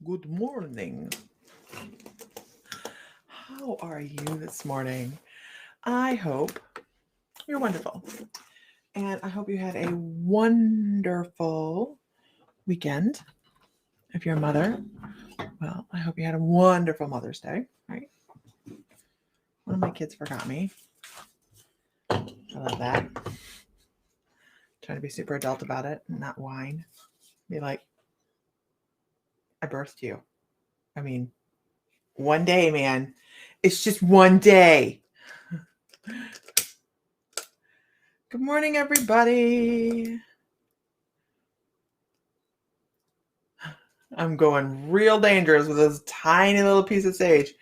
Good morning. How are you this morning? I hope you're wonderful. And I hope you had a wonderful weekend. If you're a mother, well, I hope you had a wonderful Mother's Day, right? One of my kids forgot me. I love that. Trying to be super adult about it and not whine. Be like, I birthed you. I mean, one day, man. It's just one day. Good morning, everybody. I'm going real dangerous with this tiny little piece of sage.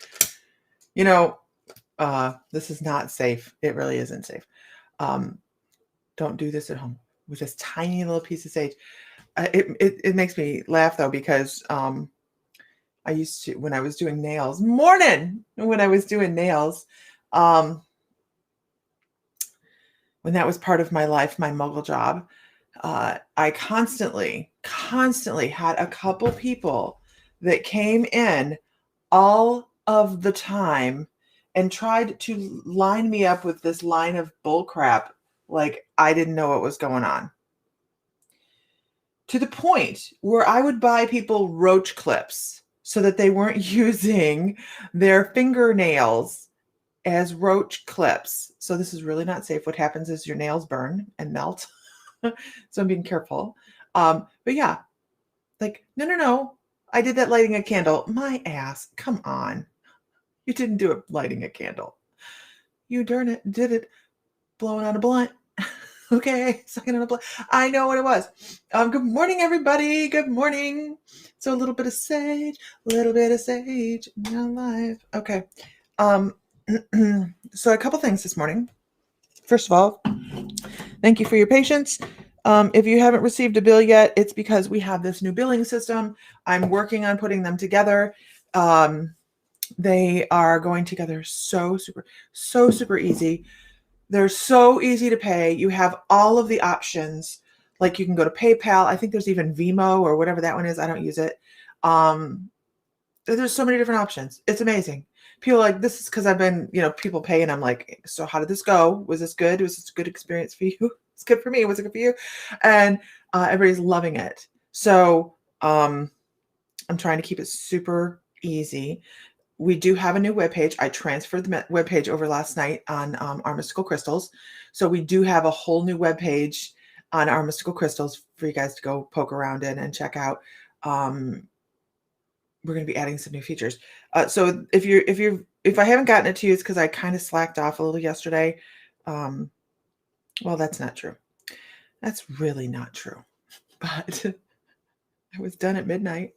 You know, this is not safe. It really isn't safe. Don't do this at home with this tiny little piece of sage. It makes me laugh though, because I used to, when I was doing nails, when I was doing nails, when that was part of my life, my muggle job, I constantly had a couple people that came in all of the time and tried to line me up with this line of bull crap, like I didn't know what was going on. To the point where I would buy people roach clips so that they weren't using their fingernails as roach clips. So this is really not safe. What happens is your nails burn and melt. So I'm being careful. But yeah, like, no. I did that lighting a candle. My ass, come on. You didn't do it lighting a candle. You did it blowing on a blunt. Okay, sucking on a blunt. I know what it was. Good morning, everybody. Good morning. So a little bit of sage in my life. Okay. So a couple things this morning. First of all, thank you for your patience. If you haven't received a bill yet, it's because we have this new billing system. I'm working on putting them together. They are going together so super easy. They're so easy to pay. You have all of the options. Like you can go to PayPal. I think there's even Venmo or whatever that one is. I don't use it. There's so many different options. It's amazing. People are like, this is because I've been, people pay, and I'm like, so how did this go? Was this good? Was this a good experience for you? It's good for me. Was it good for you? And everybody's loving it. So I'm trying to keep it super easy. We do have a new webpage. I transferred the webpage over last night on our mystical crystals. So we do have a whole new webpage on our mystical crystals for you guys to go poke around in and check out. We're going to be adding some new features. So if I haven't gotten it to you, it's because I kind of slacked off a little yesterday. Well, that's not true. That's really not true. But I was done at midnight.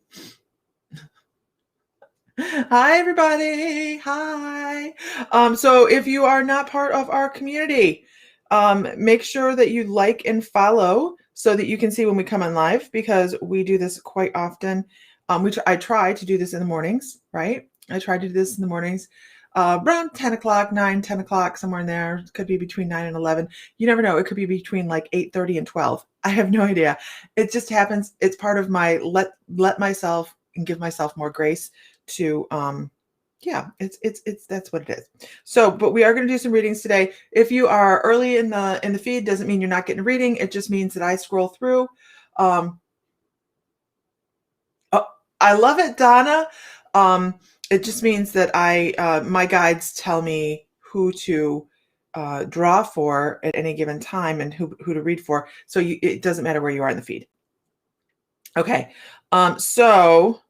Hi, everybody. Hi. So if you are not part of our community, make sure that you like and follow so that you can see when we come on live, because we do this quite often. I try to do this in the mornings, right? I try to do this in the mornings, around 10 o'clock, 9, 10 o'clock, somewhere in there. It could be between 9 and 11. You never know. It could be between like 8:30 and 12. I have no idea. It just happens. It's part of my let myself and give myself more grace to, it's that's what it is. So, but we are going to do some readings today. If you are early in the feed, doesn't mean you're not getting a reading. It just means that I scroll through. I love it, Donna. It just means that my guides tell me who to draw for at any given time and who to read for. So it doesn't matter where you are in the feed. Okay. So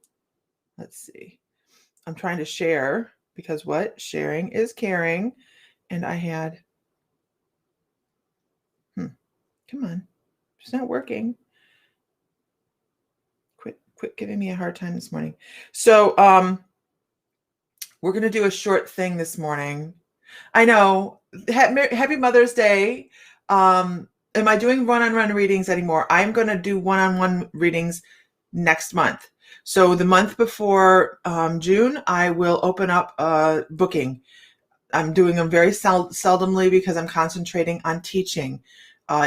let's see. I'm trying to share, because sharing is caring. And I had, come on, it's not working. Quit giving me a hard time this morning. So we're going to do a short thing this morning. I know. Happy Mother's Day. Am I doing one-on-one readings anymore? I'm going to do one-on-one readings next month. So the month before June, I will open up a booking. I'm doing them very seldomly because I'm concentrating on teaching.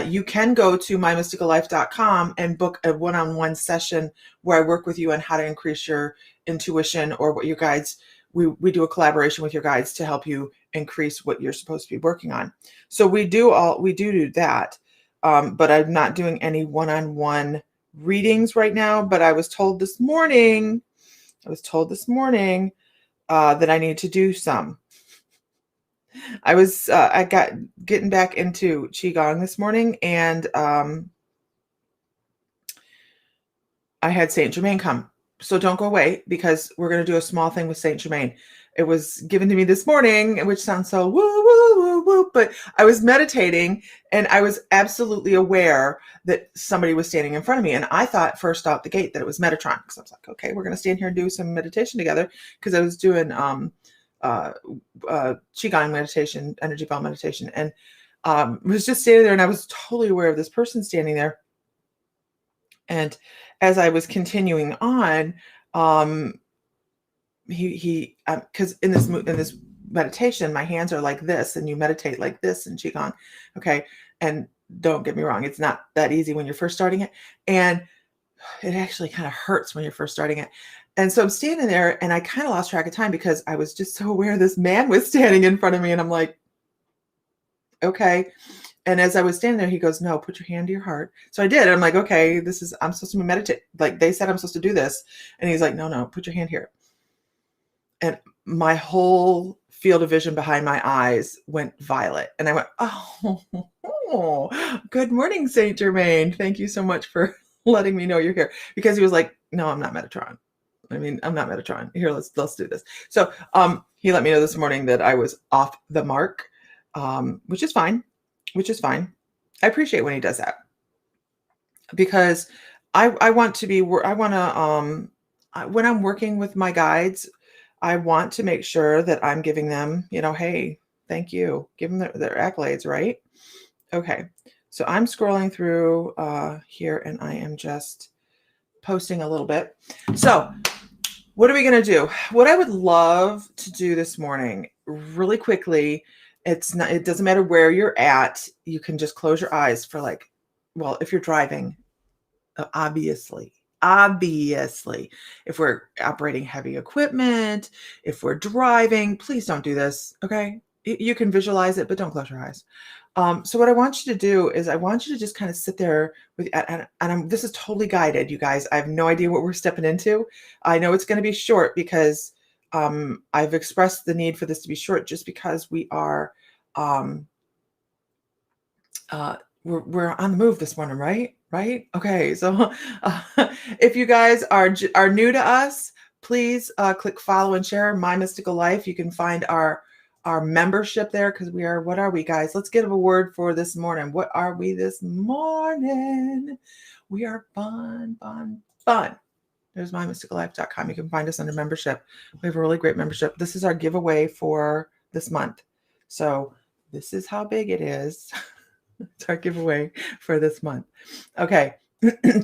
you can go to mymysticallife.com and book a one-on-one session where I work with you on how to increase your intuition, or what your guides, we do a collaboration with your guides to help you increase what you're supposed to be working on. So we do that. But I'm not doing any one-on-one readings right now, but I was told this morning that I need to do some. I got getting back into Qigong this morning, and I had Saint Germain come. So don't go away, because we're going to do a small thing with Saint Germain. It was given to me this morning, which sounds so woo, woo, woo, woo, but I was meditating and I was absolutely aware that somebody was standing in front of me. And I thought first out the gate that it was Metatron, because I was like, okay, we're going to stand here and do some meditation together, because I was doing Qigong meditation, energy ball meditation, and was just standing there, and I was totally aware of this person standing there. And as I was continuing on, he because in this meditation, my hands are like this, and you meditate like this in Qigong, okay? And don't get me wrong, it's not that easy when you're first starting it, and it actually kind of hurts when you're first starting it. And so I'm standing there, and I kind of lost track of time because I was just so aware this man was standing in front of me, and I'm like, okay. And as I was standing there, he goes, no, put your hand to your heart. So I did. I'm like, okay, I'm supposed to meditate. Like they said, I'm supposed to do this. And he's like, no, put your hand here. And my whole field of vision behind my eyes went violet. And I went, oh, good morning, Saint Germain. Thank you so much for letting me know you're here. Because he was like, no, I'm not Metatron. I'm not Metatron. Here, let's do this. So he let me know this morning that I was off the mark, which is fine. I appreciate when he does that, because I want to when I'm working with my guides, I want to make sure that I'm giving them, hey, thank you. Give them their accolades, right? Okay. So I'm scrolling through here, and I am just posting a little bit. So what are we going to do? What I would love to do this morning, really quickly, it doesn't matter where you're at. You can just close your eyes for if you're driving, obviously, if we're operating heavy equipment, if we're driving, please don't do this. Okay. You can visualize it, but don't close your eyes. So what I want you to do is I want you to just kind of sit there this is totally guided, you guys. I have no idea what we're stepping into. I know it's going to be short because I've expressed the need for this to be short, just because we are we're on the move this morning, right? Okay. So if you guys are new to us, please click follow and share My Mystical Life. You can find our membership there, because what are we, guys? Let's give a word for this morning. What are we this morning? We are fun. There's mymysticallife.com. You can find us under membership. We have a really great membership. This is our giveaway for this month. So this is how big it is. It's our giveaway for this month. Okay.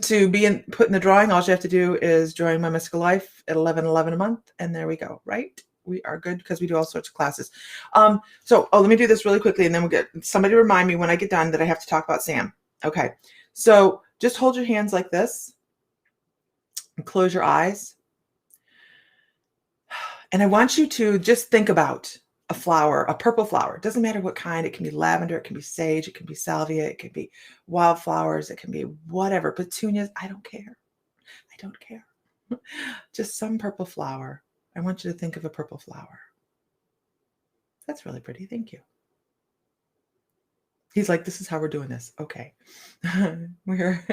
To be put in the drawing, all you have to do is join My Mystical Life at $11.11 a month. And there we go, right? We are good, because we do all sorts of classes. Let me do this really quickly, and then we'll get somebody to remind me when I get done that I have to talk about Sam. Okay. So just hold your hands like this and close your eyes. And I want you to just think about a flower, a purple flower. It doesn't matter what kind. It can be lavender, it can be sage, it can be salvia, it can be wildflowers, it can be whatever, petunias. I don't care. Just some purple flower. I want you to think of a purple flower. That's really pretty. Thank you. He's like, this is how we're doing this. Okay. We're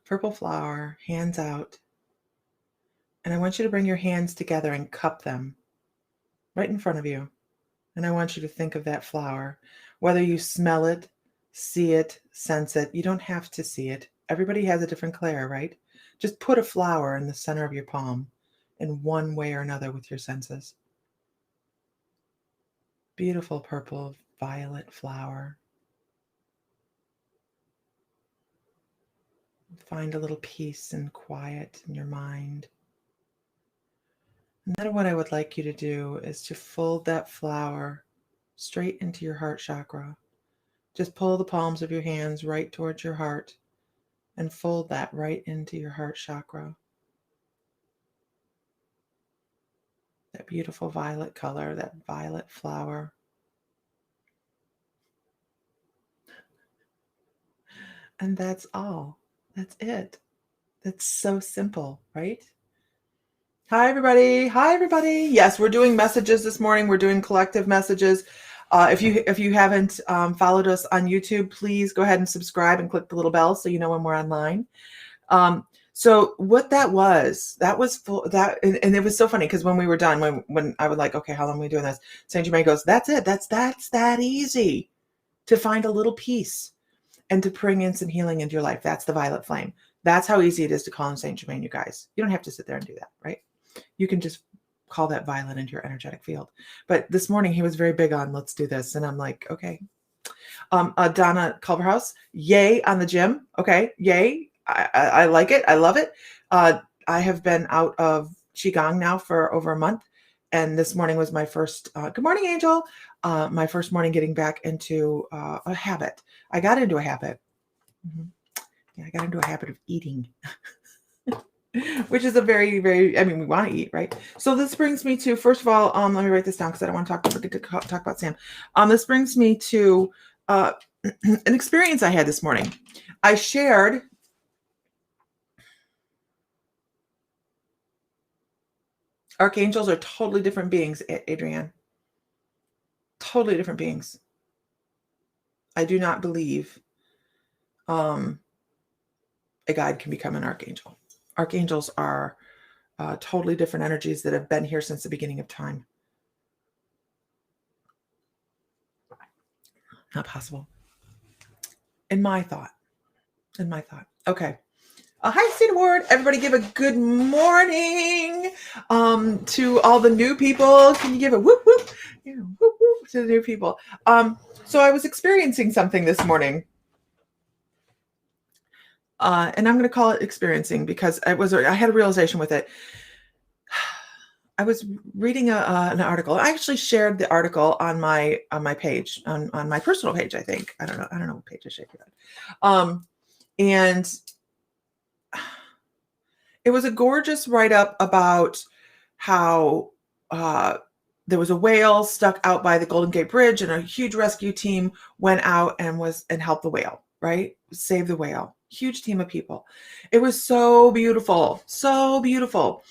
purple flower, hands out. And I want you to bring your hands together and cup them right in front of you. And I want you to think of that flower, whether you smell it, see it, sense it. You don't have to see it. Everybody has a different clair, right? Just put a flower in the center of your palm in one way or another with your senses. Beautiful purple violet flower. Find a little peace and quiet in your mind. And then what I would like you to do is to fold that flower straight into your heart chakra, Just pull the palms of your hands right towards your heart and fold that right into your heart chakra. That beautiful violet color, that violet flower. And that's all. That's it. That's so simple, right? Hi, everybody. Hi, everybody. Yes, we're doing messages this morning. We're doing collective messages. If you haven't followed us on YouTube, please go ahead and subscribe and click the little bell so you know when we're online. So what that was full that, and it was so funny because when we were done, when I was like, okay, how long are we doing this? Saint Germain goes, that's it. That's that easy to find a little peace and to bring in some healing into your life. That's the violet flame. That's how easy it is to call on Saint Germain, you guys. You don't have to sit there and do that, right? You can just call that violet into your energetic field. But this morning he was very big on, let's do this. And I'm like, okay. Donna Culverhouse, yay on the gym. Okay. Yay. I like it. I love it. I have been out of Qigong now for over a month. And this morning was my first, good morning, Angel. My first morning getting back into a habit. I got into a habit. Mm-hmm. Yeah, I got into a habit of eating, which is a very, very, I mean, we want to eat, right? So this brings me to, first of all, let me write this down because I don't want to forget to talk about Sam. This brings me to an experience I had this morning. I shared archangels are totally different beings, Adrienne. Totally different beings. I do not believe a guide can become an archangel. Archangels are totally different energies that have been here since the beginning of time. Not possible. In my thought. Okay. Hi, Stina Ward. Everybody give a good morning to all the new people. Can you give a whoop, whoop? Yeah, whoop, whoop to the new people. So I was experiencing something this morning. And I'm going to call it experiencing because I had a realization with it. I was reading an article. I actually shared the article on my page, on my personal page, I think. I don't know what page I shared it on. And it was a gorgeous write-up about how there was a whale stuck out by the Golden Gate Bridge, and a huge rescue team went out and helped the whale, right? Save the whale. Huge team of people. It was so beautiful, so beautiful.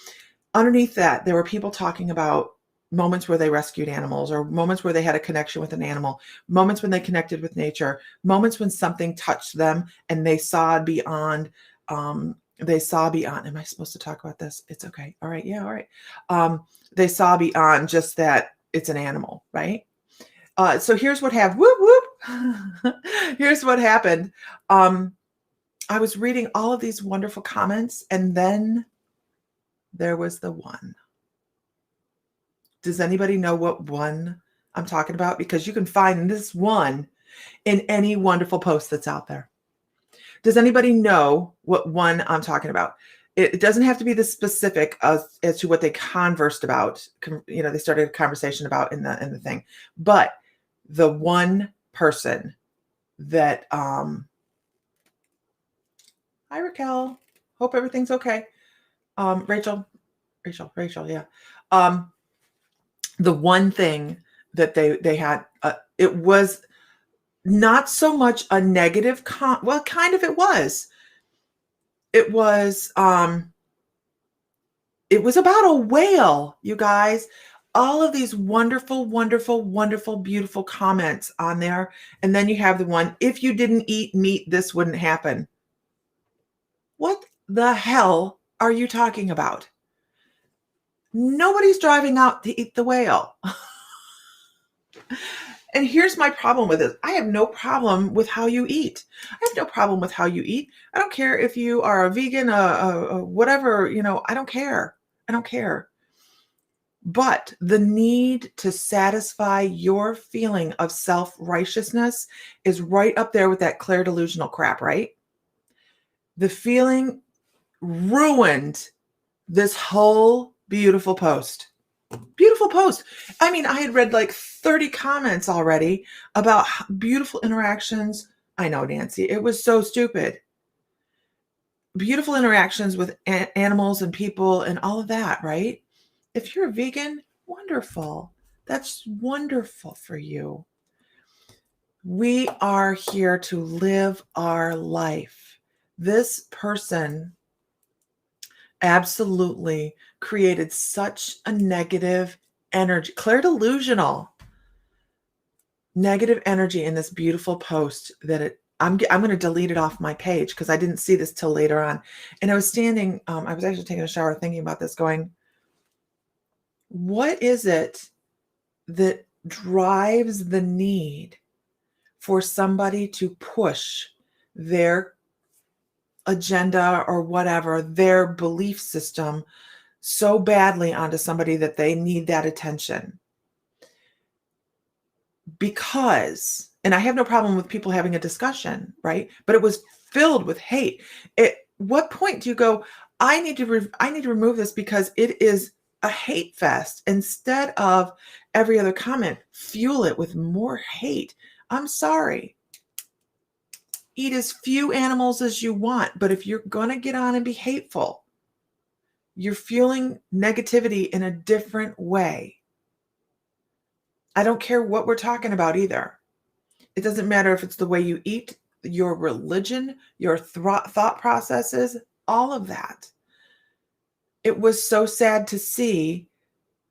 Underneath that, there were people talking about moments where they rescued animals, or moments where they had a connection with an animal, moments when they connected with nature, moments when something touched them and they saw beyond. Am I supposed to talk about this? It's okay. All right. Yeah. All right. They saw beyond just that it's an animal, right? So here's what happened. Whoop, whoop. Here's what happened. I was reading all of these wonderful comments, and then there was the one. Does anybody know what one I'm talking about? Because you can find this one in any wonderful post that's out there. Does anybody know what one I'm talking about? It doesn't have to be the specific as to what they conversed about. They started a conversation about in the thing. But the one person that hi, Raquel. Hope everything's okay. Rachel, yeah. The one thing that they had, it was not so much a negative well, kind of it was. It was about a whale, you guys. All of these wonderful, wonderful, wonderful, beautiful comments on there. And then you have the one, if you didn't eat meat, this wouldn't happen. What the hell are you talking about? Nobody's driving out to eat the whale. And here's my problem with it. I have no problem with how you eat. I have no problem with how you eat. I don't care if you are a vegan, whatever, I don't care. I don't care. But the need to satisfy your feeling of self-righteousness is right up there with that clear delusional crap, right? The feeling ruined this whole beautiful post. Beautiful post. I mean, I had read like 30 comments already about beautiful interactions. I know, Nancy, it was so stupid. Beautiful interactions with animals and people and all of that, right? If you're a vegan, wonderful. That's wonderful for you. We are here to live our life. This person absolutely created such a negative energy, clear delusional negative energy in this beautiful post that I'm going to delete it off my page because I didn't see this till later on. And I was standing, I was actually taking a shower thinking about this going, what is it that drives the need for somebody to push their agenda or whatever, their belief system so badly onto somebody that they need that attention? Because, and I have no problem with people having a discussion, right? But it was filled with hate. At what point do you go, I need to remove this because it is a hate fest, instead of every other comment, fuel it with more hate? I'm sorry. Eat as few animals as you want, but if you're going to get on and be hateful, you're fueling negativity in a different way. I don't care what we're talking about either. It doesn't matter if it's the way you eat, your religion, your thought processes, all of that. It was so sad to see,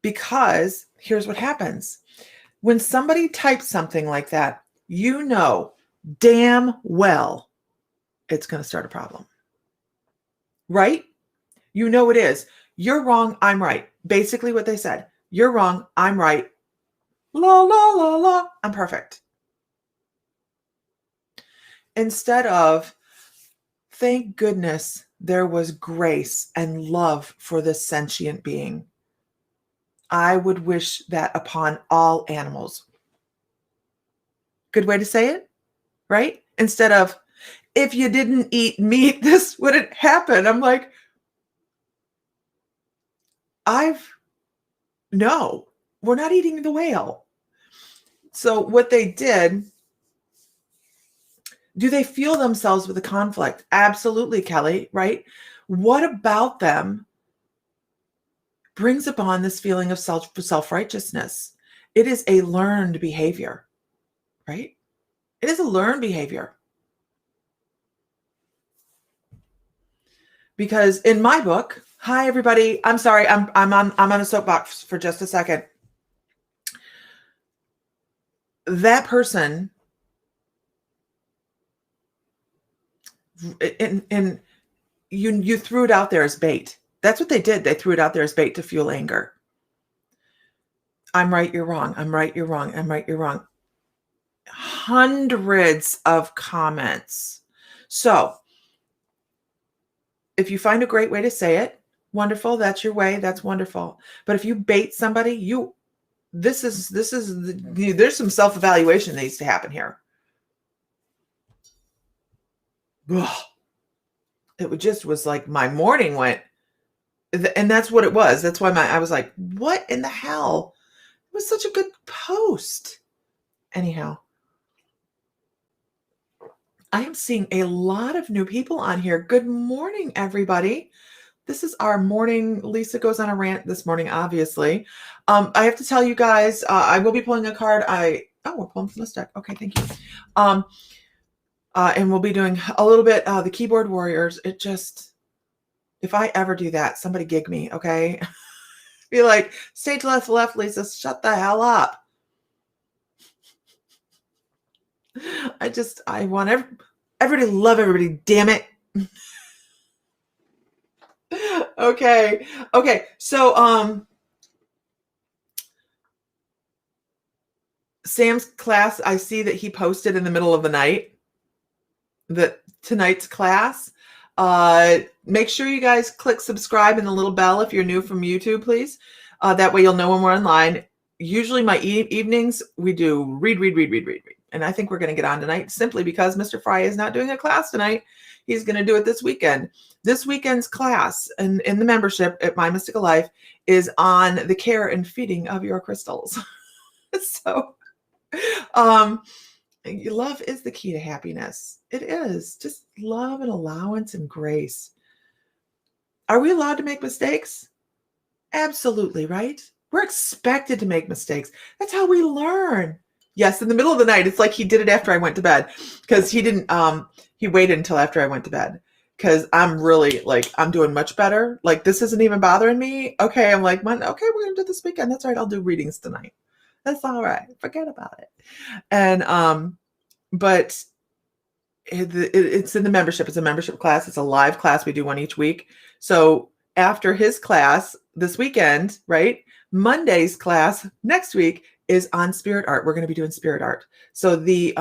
because here's what happens. When somebody types something like that, you know damn well it's going to start a problem. Right? You know it is. You're wrong, I'm right. Basically what they said. You're wrong, I'm right. La, la, la, la. I'm perfect. Instead of, thank goodness there was grace and love for this sentient being. I would wish that upon all animals. Good way to say it, right? Instead of, if you didn't eat meat, this wouldn't happen. I'm like, no, we're not eating the whale. So what they did, do they feel themselves with a conflict? Absolutely, Kelly, right? What about them brings upon this feeling of self-righteousness? It is a learned behavior, right? It is a learned behavior. Because in my book, hi everybody, I'm sorry, I'm on a soapbox for just a second. That person, and you threw it out there as bait. That's what they did. They threw it out there as bait to fuel anger. I'm right, you're wrong. I'm right, you're wrong. I'm right, you're wrong. Hundreds of comments. So if you find a great way to say it, wonderful. That's your way. That's wonderful. But if you bait somebody, there's some self-evaluation that needs to happen here. Ugh. It just was like my morning went, and that's what it was. That's why I was like, what in the hell? It was such a good post. Anyhow, I am seeing a lot of new people on here. Good morning, everybody. This is our morning. Lisa goes on a rant this morning, obviously. I have to tell you guys, I will be pulling a card. We're pulling from this deck. Okay, thank you. And we'll be doing a little bit the keyboard warriors. It just, if I ever do that, somebody gig me, okay? Be like, stage left, Lisa, shut the hell up. I want everybody to love everybody, damn it. Okay. So, Sam's class, I see that he posted in the middle of the night that tonight's class. Make sure you guys click subscribe and the little bell if you're new from YouTube, please. That way you'll know when we're online. Usually my evenings, we do read. And I think we're going to get on tonight simply because Mr. Fry is not doing a class tonight. He's going to do it this weekend. This weekend's class in the membership at My Mystical Life is on the care and feeding of your crystals. So, love is the key to happiness. It is just love and allowance and grace. Are we allowed to make mistakes? Absolutely, right? We're expected to make mistakes. That's how we learn. Yes, in the middle of the night, it's like he did it after I went to bed because he didn't, he waited until after I went to bed because I'm really like, I'm doing much better. Like this isn't even bothering me. Okay. I'm like, okay, we're going to do this weekend. That's right. I'll do readings tonight. That's all right. Forget about it. And, but it's in the membership. It's a membership class. It's a live class. We do one each week. So after his class this weekend, right? Monday's class next week is on spirit art. We're going to be doing spirit art. So the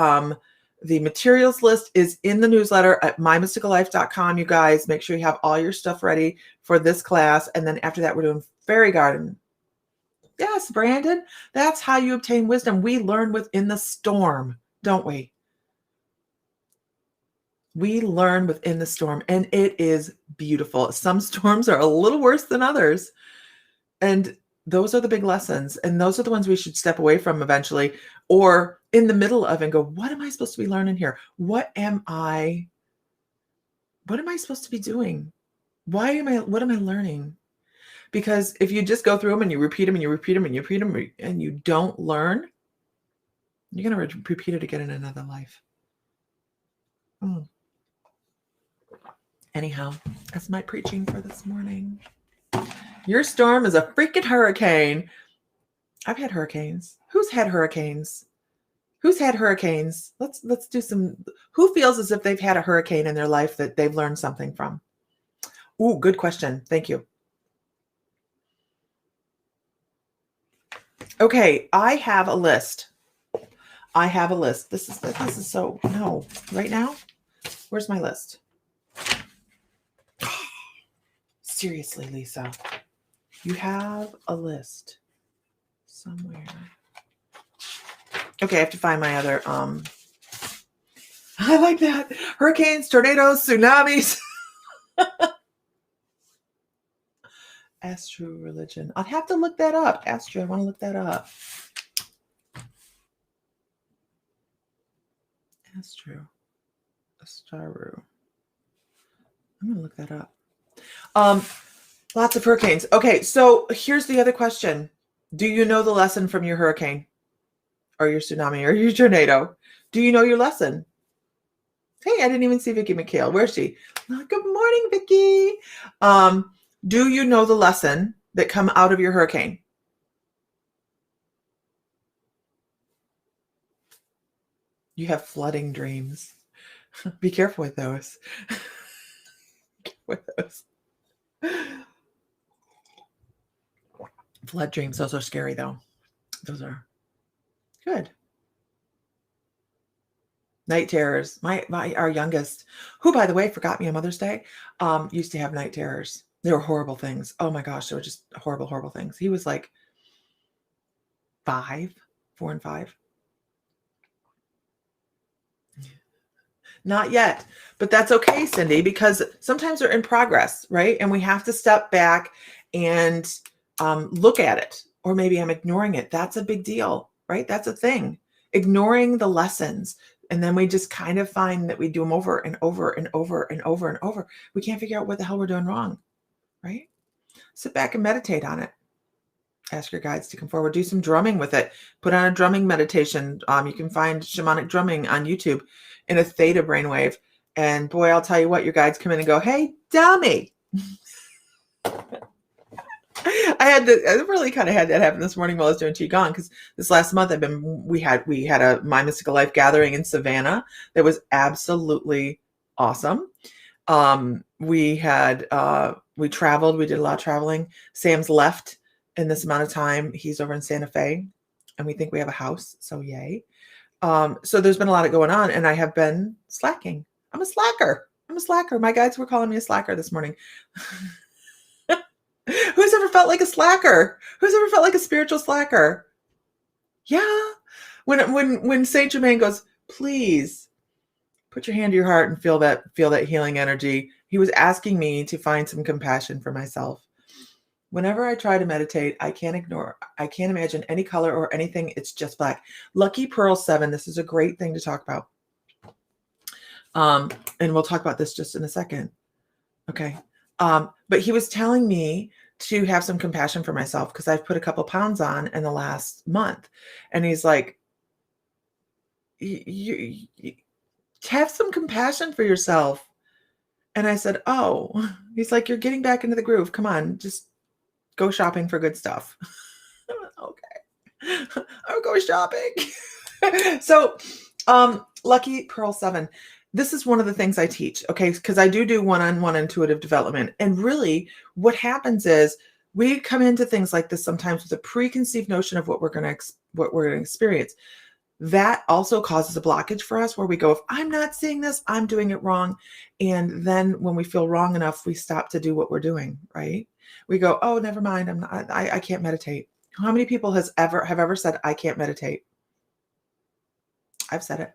materials list is in the newsletter at mymysticallife.com. You guys make sure you have all your stuff ready for this class. And then after that, we're doing fairy garden. Yes, Brandon, that's how you obtain wisdom. We learn within the storm, don't we? We learn within the storm, and it is beautiful. Some storms are a little worse than others. And those are the big lessons. And those are the ones we should step away from eventually, or in the middle of and go, what am I supposed to be learning here? What am I supposed to be doing? What am I learning? Because if you just go through them and you repeat them and you repeat them and you repeat them and you don't learn, you're going to repeat it again in another life. Anyhow, that's my preaching for this morning. Your storm is a freaking hurricane. I've had hurricanes. Who's had hurricanes? Who's had hurricanes? Let's do some. Who feels as if they've had a hurricane in their life that they've learned something from? Ooh, good question. Thank you. Okay, I have a list. This is so, no, right now? Where's my list? Seriously, Lisa, you have a list somewhere. Okay, I have to find my other, I like that. Hurricanes, tornadoes, tsunamis. Astro religion. I'll have to look that up. Astro, I want to look that up. Astaru. I'm going to look that up. Lots of hurricanes. Okay, so here's the other question. Do you know the lesson from your hurricane or your tsunami or your tornado? Do you know your lesson? Hey, I didn't even see Vicki McHale. Where's she? Oh, good morning, Vicki. Do you know the lesson that come out of your hurricane? You have flooding dreams. Be careful with those. Flood dreams, those are scary though. Those are good. Night terrors. Our youngest, who by the way forgot me on Mother's Day, used to have night terrors. They were horrible things. Oh my gosh, they were just horrible, horrible things. He was like 4 and 5. Not yet, but that's okay, Cindy, because sometimes they're in progress, right? And we have to step back and look at it, or maybe I'm ignoring it. That's a big deal, right? That's a thing. Ignoring the lessons. And then we just kind of find that we do them over and over and over and over and over. We can't figure out what the hell we're doing wrong, right? Sit back and meditate on it. Ask your guides to come forward. Do some drumming with it. Put on a drumming meditation. You can find shamanic drumming on YouTube in a theta brainwave. And boy, I'll tell you what, your guides come in and go, hey, dummy. I really kind of had that happen this morning while I was doing Qigong, because this last month we had a My Mystical Life gathering in Savannah that was absolutely awesome. We traveled, we did a lot of traveling. Sam's left in this amount of time. He's over in Santa Fe, and we think we have a house, so yay. So there's been a lot of going on, and I have been slacking. I'm a slacker. My guides were calling me a slacker this morning. Who's ever felt like a slacker? Who's ever felt like a spiritual slacker? Yeah. When Saint Germain goes, please put your hand to your heart and feel that healing energy. He was asking me to find some compassion for myself. Whenever I try to meditate, I can't imagine any color or anything. It's just black. Lucky Pearl 7. This is a great thing to talk about. And we'll talk about this just in a second. Okay. But he was telling me to have some compassion for myself because I've put a couple pounds on in the last month. And he's like, you have some compassion for yourself. And I said, oh, he's like, you're getting back into the groove. Come on, just go shopping for good stuff. Okay. I'll go shopping. So, Lucky Pearl 7. This is one of the things I teach, okay? Because I do one-on-one intuitive development. And really what happens is we come into things like this sometimes with a preconceived notion of what we're going to experience. That also causes a blockage for us where we go, if I'm not seeing this, I'm doing it wrong. And then when we feel wrong enough, we stop to do what we're doing, right? We go, oh, never mind. I can't meditate. How many people have ever said, I can't meditate? I've said it.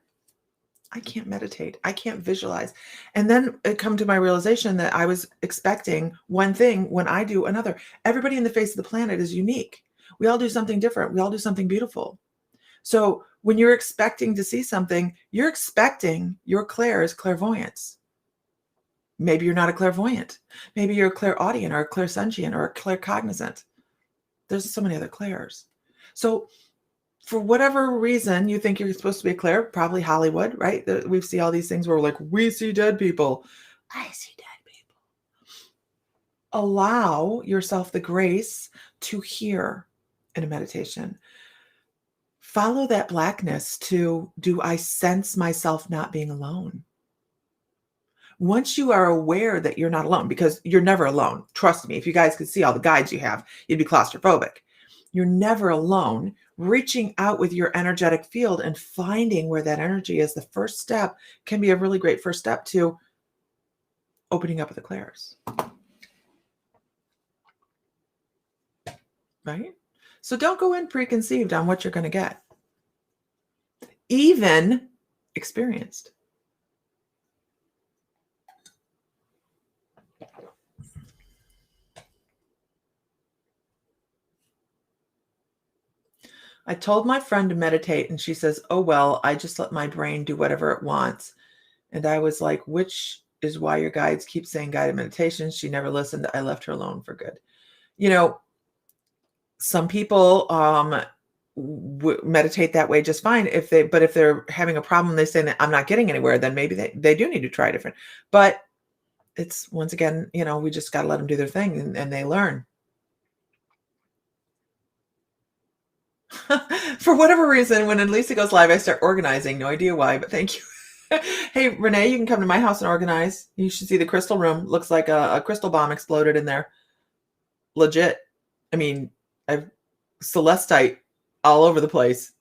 I can't meditate. I can't visualize. And then it come to my realization that I was expecting one thing when I do another. Everybody in the face of the planet is unique. We all do something different. We all do something beautiful. So when you're expecting to see something, you're expecting your clair is clairvoyance. Maybe you're not a clairvoyant. Maybe you're a clairaudient or a clairsentient or a claircognizant. There's so many other clairs. So for whatever reason you think you're supposed to be a clair, probably Hollywood, right? We see all these things where we're like, we see dead people. I see dead people. Allow yourself the grace to hear in a meditation. Follow that blackness to, do I sense myself not being alone? Once you are aware that you're not alone, because you're never alone. Trust me, if you guys could see all the guides you have, you'd be claustrophobic. You're never alone. Reaching out with your energetic field and finding where that energy is, the first step can be a really great first step to opening up the clairs. Right? So don't go in preconceived on what you're going to get. Even experienced. I told my friend to meditate and she says, oh, well, I just let my brain do whatever it wants. And I was like, which is why your guides keep saying guided meditation. She never listened. I left her alone for good. You know, some people meditate that way just fine. But if they're having a problem, they say that I'm not getting anywhere, then maybe they do need to try different. But it's, once again, you know, we just got to let them do their thing and they learn. For whatever reason, when Elisa goes live, I start organizing. No idea why, but thank you. Hey, Renee, you can come to my house and organize. You should see the crystal room. Looks like a crystal bomb exploded in there. Legit. I mean, I've celestite all over the place.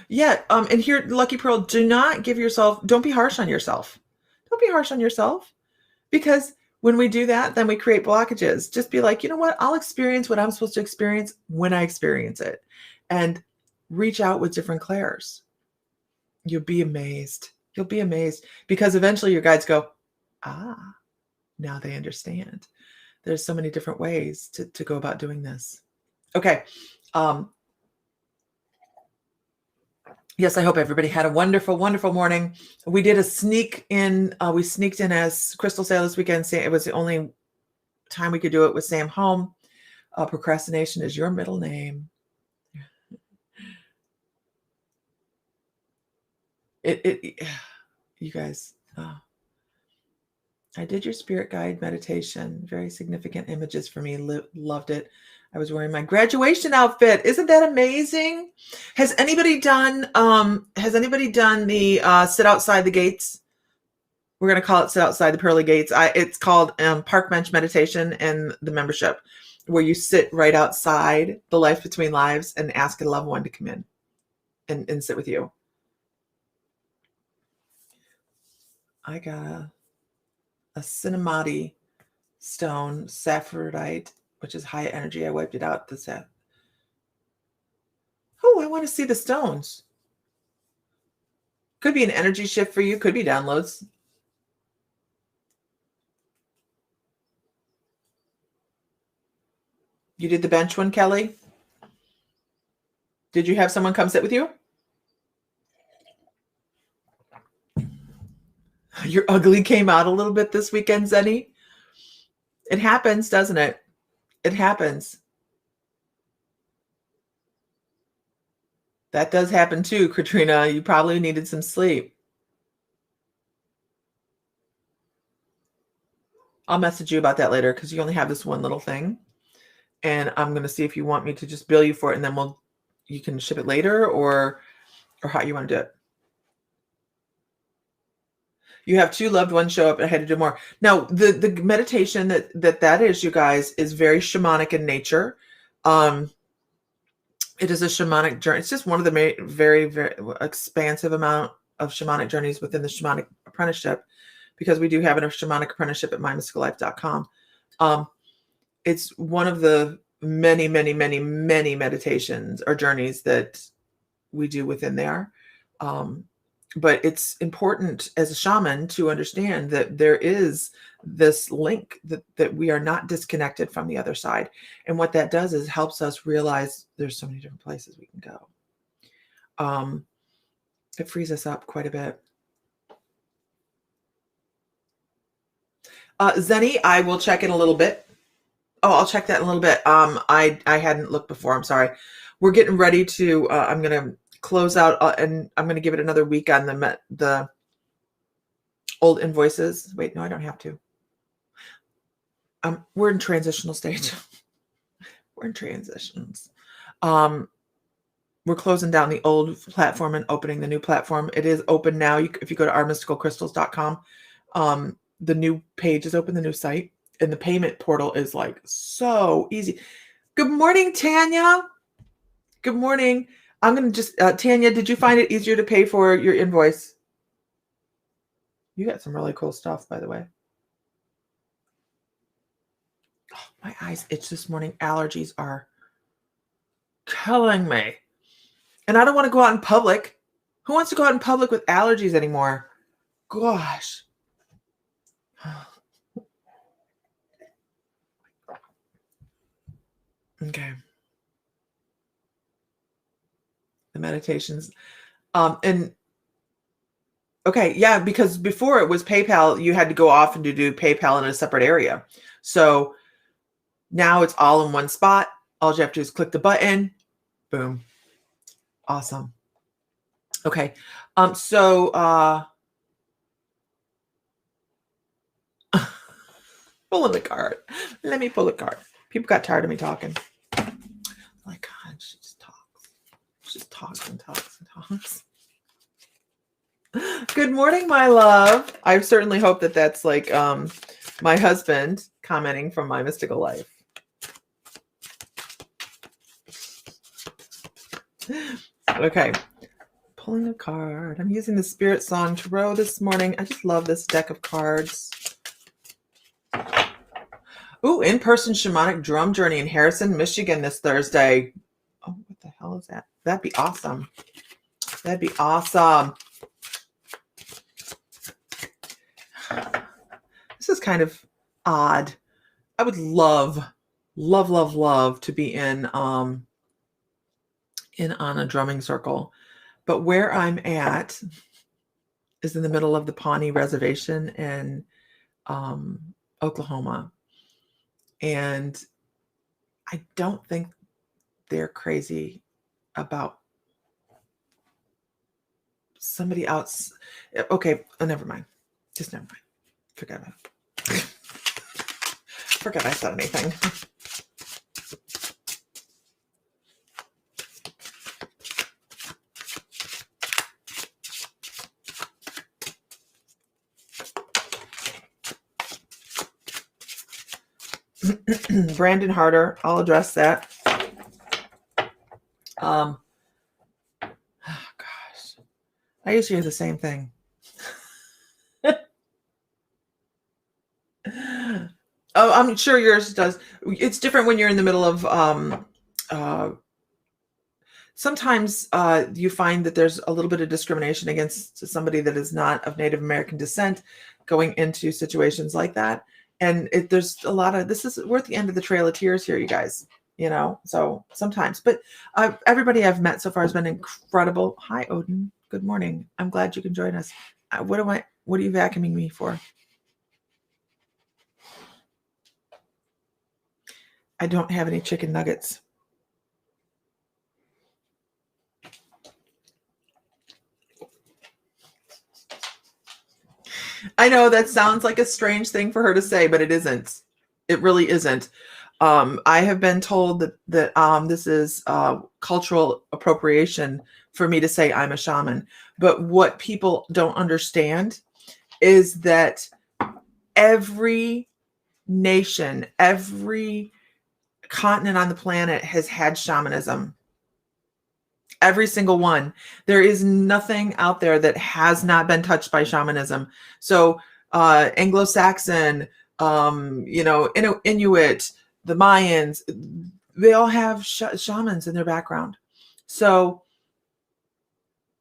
Yeah. And here, Lucky Pearl, don't be harsh on yourself. Don't be harsh on yourself, because when we do that, then we create blockages. Just be like, you know what? I'll experience what I'm supposed to experience when I experience it, and reach out with different clairs. You'll be amazed. You'll be amazed, because eventually your guides go, now they understand. There's so many different ways to go about doing this. Okay. Yes, I hope everybody had a wonderful, wonderful morning. We did a sneak in. We sneaked in as Crystal Sale this weekend. It was the only time we could do it with Sam home. Procrastination is your middle name. You guys, I did your spirit guide meditation. Very significant images for me. Loved it. I was wearing my graduation outfit. Isn't that amazing? Has anybody done the sit outside the gates? We're going to call it sit outside the pearly gates. It's called park bench meditation in the membership, where you sit right outside the life between lives and ask a loved one to come in and sit with you. I got a cinnamati stone, saffordite, which is high energy. I wiped it out this set. Oh, I want to see the stones. Could be an energy shift for you. Could be downloads. You did the bench one, Kelly? Did you have someone come sit with you? Your ugly came out a little bit this weekend, Zenny. It happens, doesn't it? It happens. That does happen too, Katrina. You probably needed some sleep. I'll message you about that later because you only have this one little thing. And I'm going to see if you want me to just bill you for it, and then you can ship it later, or how you want to do it. You have 2 loved ones show up, and I had to do more. Now, the meditation that is, you guys, is very shamanic in nature. It is a shamanic journey. It's just one of the very, very expansive amount of shamanic journeys within the shamanic apprenticeship, because we do have a shamanic apprenticeship at mymysticallife.com. It's one of the many, many, many, many meditations or journeys that we do within there. But it's important as a shaman to understand that there is this link that we are not disconnected from the other side. And what that does is helps us realize there's so many different places we can go. It frees us up quite a bit. Zenny, I will check in a little bit. Oh, I'll check that in a little bit. I hadn't looked before. I'm sorry. We're getting ready to, I'm going to close out, and I'm going to give it another week on the old invoices. Wait, no, I don't have to. We're in transitional stage. We're in transitions. We're closing down the old platform and opening the new platform. It is open now. If you go to ourmysticalcrystals.com, the new page is open, the new site, and the payment portal is like so easy. Good morning, Tanya. Good morning. I'm going to just, Tanya, did you find it easier to pay for your invoice? You got some really cool stuff, by the way. Oh, my eyes itch this morning. Allergies are killing me. And I don't want to go out in public. Who wants to go out in public with allergies anymore? Gosh. Okay. The meditations. And okay, yeah, because before it was PayPal, you had to go off and do PayPal in a separate area. So now it's all in one spot. All you have to do is click the button. Boom. Awesome. Okay. Pulling the card. Let me pull a card. People got tired of me talking. Like, God, she just talks. She just talks and talks and talks. Good morning, my love. I certainly hope that that's like my husband commenting from My Mystical Life. Okay. Pulling a card. I'm using the Spirit Song Tarot this morning. I just love this deck of cards. Ooh, in-person shamanic drum journey in Harrison, Michigan this Thursday. Oh, what the hell is that? That'd be awesome. That'd be awesome. This is kind of odd. I would love to be in on a drumming circle. But where I'm at is in the middle of the Pawnee Reservation in Oklahoma. And I don't think they're crazy about somebody else. Okay, never mind. Just never mind. Forget about it. Forget I said anything. Brandon Harder, I'll address that. Oh gosh, I used to hear the same thing. Oh, I'm sure yours does. It's different when you're in the middle of uh, sometimes you find that there's a little bit of discrimination against somebody that is not of Native American descent going into situations like that. And there's a lot of we're at the end of the Trail of Tears here, you guys, so sometimes. But everybody I've met so far has been incredible. Hi, Odin. Good morning. I'm glad you can join us. What are you vacuuming me for? I don't have any chicken nuggets. I know that sounds like a strange thing for her to say, but it isn't. It really isn't. I have been told that this is cultural appropriation for me to say I'm a shaman. But what people don't understand is that every nation, every continent on the planet has had shamanism. Every single one. There is nothing out there that has not been touched by shamanism. So Anglo-Saxon, Inuit, the Mayans, they all have shamans in their background. So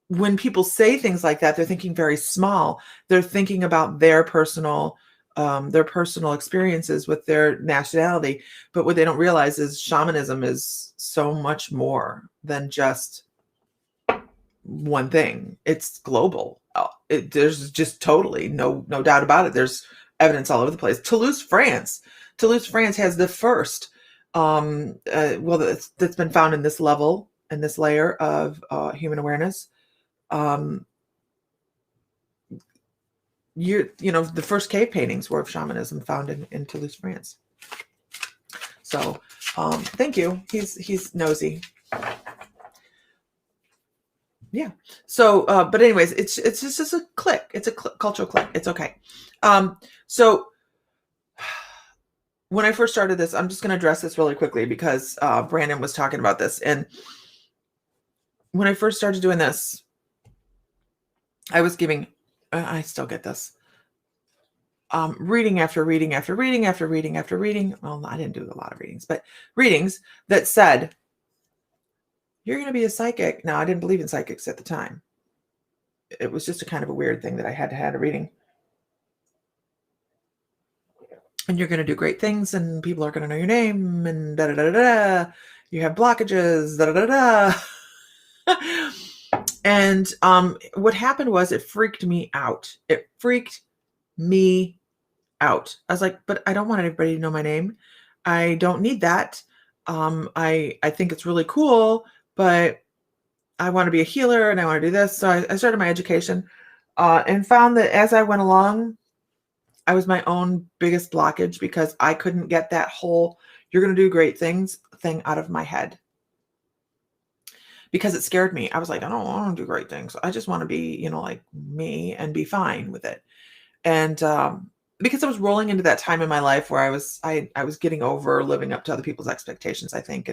when people say things like that, they're thinking very small. They're thinking about their personal experiences with their nationality. But what they don't realize is shamanism is so much more than just one thing. It's global. There's just totally no doubt about it. There's evidence all over the place. Toulouse, France has the first that's been found in this level, in this layer of human awareness. The first cave paintings were of shamanism found in Toulouse, France. So thank you. He's nosy. Yeah. So, but anyways, it's just a click. It's a cultural click. It's okay. So when I first started this, I'm just going to address this really quickly because Brandon was talking about this. And when I first started doing this, I was giving, I still get this, reading after reading after reading after reading after reading. Well, I didn't do a lot of readings, but readings that said, you're going to be a psychic. Now, I didn't believe in psychics at the time. It was just a kind of a weird thing that I had to have a reading. And you're going to do great things and people are going to know your name and da da da da. You have blockages, da da da da. And what happened was it freaked me out. It freaked me out. I was like, but I don't want everybody to know my name. I don't need that. I think it's really cool, but I want to be a healer and I want to do this. So I started my education and found that as I went along, I was my own biggest blockage because I couldn't get that whole "you're going to do great things" thing out of my head. Because it scared me. I was like, I don't want to do great things. I just want to be, like me and be fine with it. And because I was rolling into that time in my life where I was getting over living up to other people's expectations, I think,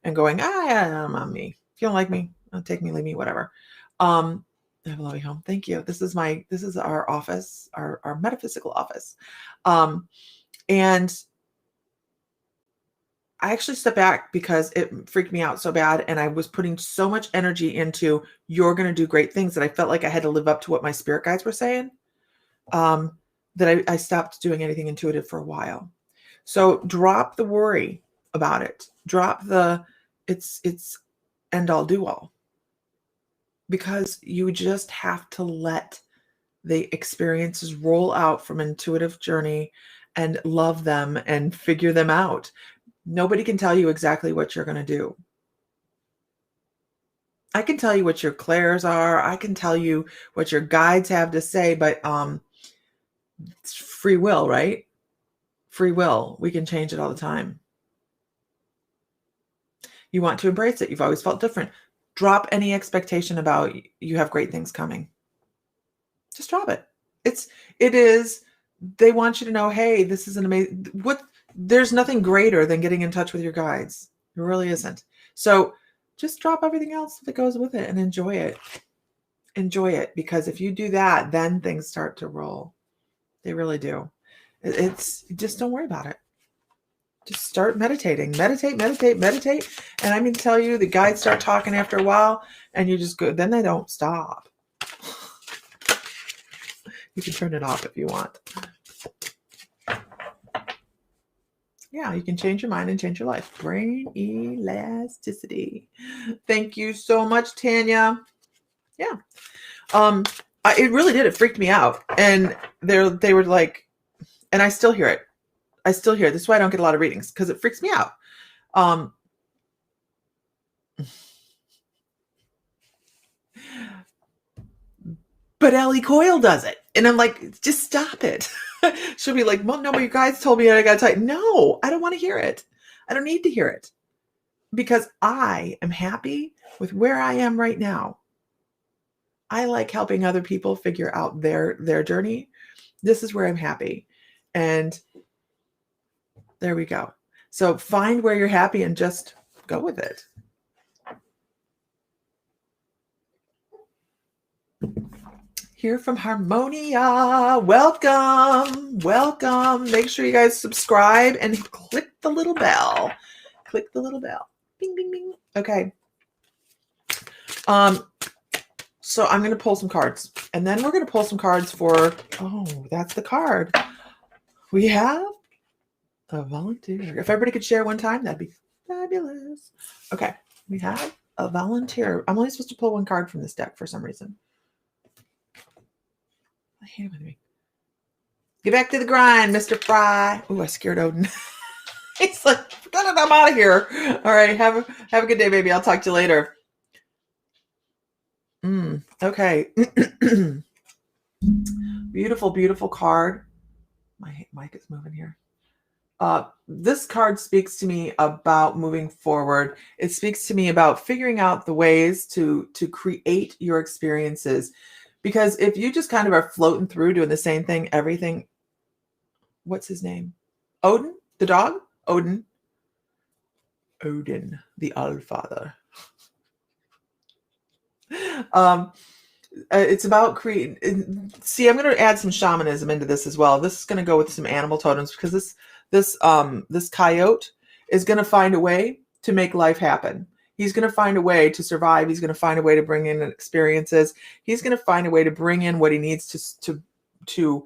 and going, yeah, I'm me. If you don't like me, take me, leave me, whatever. I have a lovely home. Thank you. This is our office, our metaphysical office. And I actually stepped back because it freaked me out so bad. And I was putting so much energy into, you're going to do great things, that I felt like I had to live up to what my spirit guides were saying. That I stopped doing anything intuitive for a while. So drop the worry about it. Drop it's end all do all. Because you just have to let the experiences roll out from intuitive journey and love them and figure them out. Nobody can tell you exactly what you're going to do. I can tell you what your clairs are. I can tell you what your guides have to say, but it's free will, right? Free will. We can change it all the time. You want to embrace it. You've always felt different. Drop any expectation about you have great things coming. Just drop it. It is, they want you to know, hey, this is an amazing, there's nothing greater than getting in touch with your guides. There really isn't. So just drop everything else that goes with it and enjoy it. Enjoy it, because if you do that, then things start to roll. They really do. It's just don't worry about it. Just start meditating. Meditate, meditate, meditate. And I mean to tell you, the guides start talking after a while and you just go, then they don't stop. You can turn it off if you want. Yeah, you can change your mind and change your life. Brain elasticity. Thank you so much, Tanya. Yeah. It really did. It freaked me out. And they were like, and I still hear it. I still hear it. This is why I don't get a lot of readings, because it freaks me out. But Ellie Coyle does it. And I'm like, just stop it. She'll be like, well, no, but you guys told me I got to type. No, I don't want to hear it. I don't need to hear it, because I am happy with where I am right now. I like helping other people figure out their journey. This is where I'm happy. And there we go. So find where you're happy and just go with it. Hear from Harmonia. Welcome. Welcome. Make sure you guys subscribe and click the little bell. Click the little bell. Bing, bing, bing. Okay. So I'm going to pull some cards, and then we're going to pull some cards for, oh, that's the card. We have a volunteer. If everybody could share one time, that'd be fabulous. Okay. We have a volunteer. I'm only supposed to pull one card from this deck for some reason. I hate it with me. Get back to the grind, Mr. Fry. Ooh, I scared Odin. He's like, forget it, I'm out of here. All right, have a good day, baby. I'll talk to you later. Okay. Beautiful, beautiful card. My mic is moving here. This card speaks to me about moving forward. It speaks to me about figuring out the ways to create your experiences. Because if you just kind of are floating through doing the same thing, everything, what's his name? Odin, the dog? Odin, the Allfather. It's about creating. See, I'm going to add some shamanism into this as well. This is going to go with some animal totems, because this coyote is going to find a way to make life happen. He's going to find a way to survive. He's going to find a way to bring in experiences. He's going to find a way to bring in what he needs to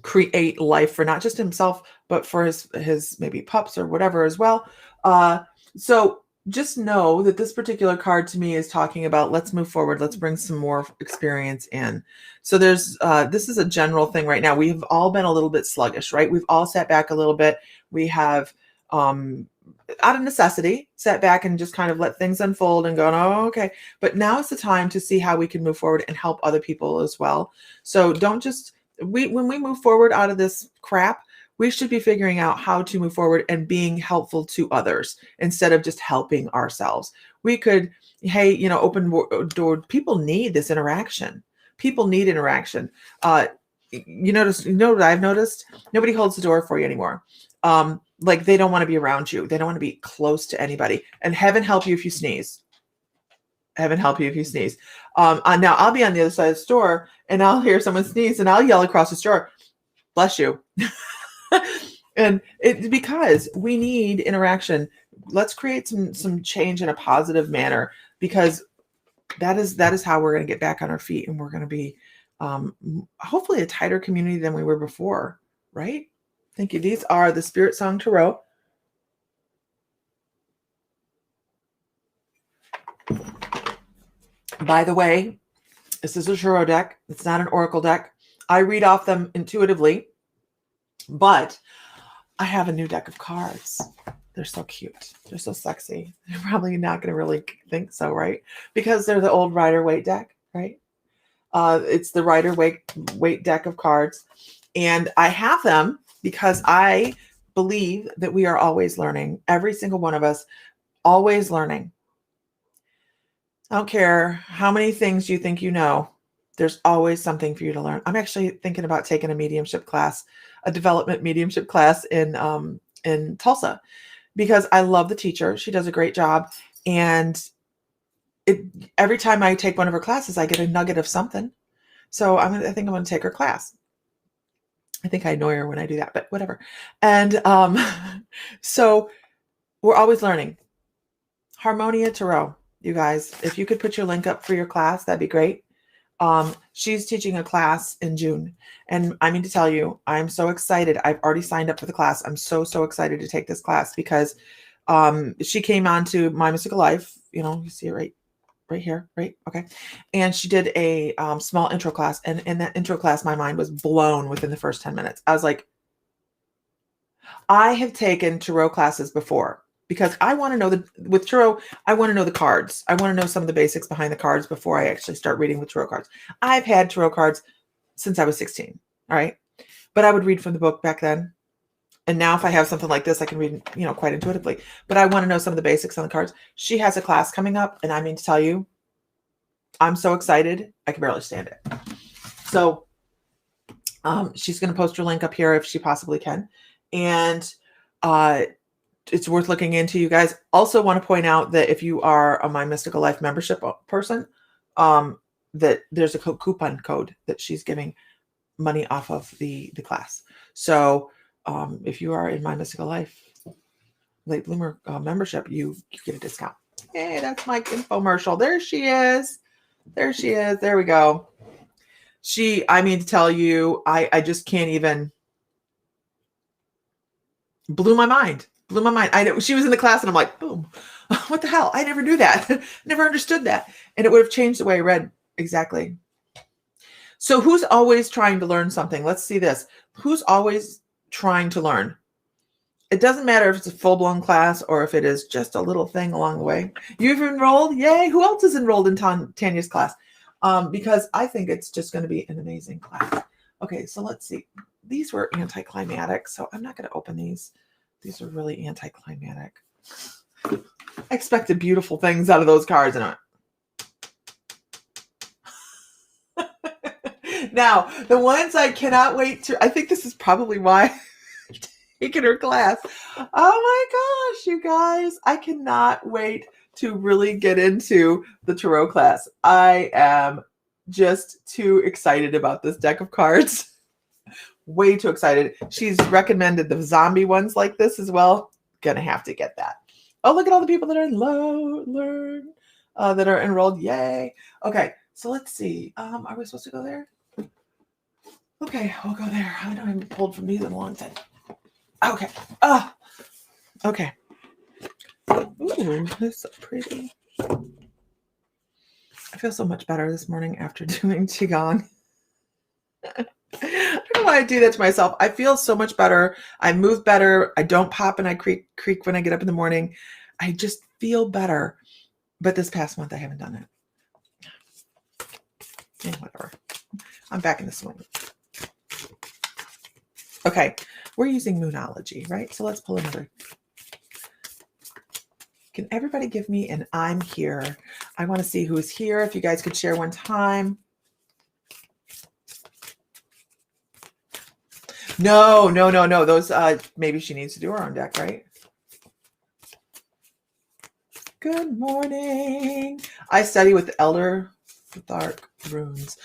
create life for not just himself, but for his maybe pups or whatever as well. So just know that this particular card to me is talking about, let's move forward. Let's bring some more experience in. So there's, this is a general thing right now. We've all been a little bit sluggish, right? We've all sat back a little bit. We have, out of necessity, sat back and just kind of let things unfold and go, oh, okay. But now is the time to see how we can move forward and help other people as well. So don't just, when we move forward out of this crap, we should be figuring out how to move forward and being helpful to others instead of just helping ourselves. We could, hey, open door. People need this interaction. People need interaction. You know what I've noticed? Nobody holds the door for you anymore. Like they don't want to be around you. They don't want to be close to anybody. And heaven help you if you sneeze. Heaven help you if you sneeze. Now I'll be on the other side of the store and I'll hear someone sneeze and I'll yell across the store, bless you. And it's because we need interaction. Let's create some change in a positive manner, because that is how we're going to get back on our feet, and we're going to be hopefully a tighter community than we were before, right? Thank you. These are the Spirit Song Tarot. By the way, this is a tarot deck. It's not an oracle deck. I read off them intuitively, but I have a new deck of cards. They're so cute. They're so sexy. You're probably not going to really think so, right? Because they're the old Rider-Waite deck, right? It's the Rider-Waite deck of cards. And I have them because I believe that we are always learning. Every single one of us, always learning. I don't care how many things you think you know. There's always something for you to learn. I'm actually thinking about taking a mediumship class, a development mediumship class in Tulsa, because I love the teacher. She does a great job. And every time I take one of her classes, I get a nugget of something. So I think I'm going to take her class. I think I annoy her when I do that, but whatever. And so we're always learning. Harmonia Tarot, you guys, if you could put your link up for your class, that'd be great. She's teaching a class in June. And I mean to tell you, I'm so excited. I've already signed up for the class. I'm so excited to take this class because she came on to My Mystical Life. You see it right here, right? Okay. And she did a small intro class. And in that intro class, my mind was blown within the first 10 minutes. I was like, I have taken tarot classes before because I want to know with tarot, I want to know the cards. I want to know some of the basics behind the cards before I actually start reading with tarot cards. I've had tarot cards since I was 16. All right. But I would read from the book back then. And now if I have something like this, I can read, quite intuitively. But I want to know some of the basics on the cards. She has a class coming up. And I mean to tell you, I'm so excited. I can barely stand it. So she's going to post her link up here if she possibly can. And it's worth looking into, you guys. Also want to point out that if you are a My Mystical Life membership person, that there's a coupon code that she's giving money off of the class. So if you are in My Mystical Life Late Bloomer membership, you get a discount. Hey, that's my infomercial. There she is. There she is. There we go. I mean to tell you, I just can't even. Blew my mind. I know she was in the class and I'm like, boom, what the hell? I never knew that. Never understood that. And it would have changed the way I read. Exactly. So who's always trying to learn something? Let's see this. Who's always trying to learn? It doesn't matter if it's a full-blown class or if it is just a little thing along the way. You've enrolled? Yay. Who else is enrolled in Tanya's class? Because I think it's just going to be an amazing class. Okay, so let's see. These were anticlimactic, so I'm not going to open these. These are really anticlimactic. I expected beautiful things out of those cards. And now, the ones I cannot wait to, I think this is probably why I'm taking her class. Oh my gosh, you guys, I cannot wait to really get into the tarot class. I am just too excited about this deck of cards. Way too excited. She's recommended the zombie ones like this as well. Gonna have to get that. Oh, look at all the people that are that are enrolled. Yay. Okay, so let's see. Are we supposed to go there? Okay, we'll go there. I haven't pulled from these in a long time. Okay. Okay. Ooh, this is so pretty. I feel so much better this morning after doing Qigong. I don't know why I do that to myself. I feel so much better. I move better. I don't pop and I creak when I get up in the morning. I just feel better. But this past month, I haven't done it. Whatever. I'm back in the swing. Okay. We're using Moonology, right? So let's pull another. Can everybody give me an I'm here? I want to see who's here. If you guys could share one time. No. Those, maybe she needs to do her own deck, right? Good morning. I study with Elder Futhark runes.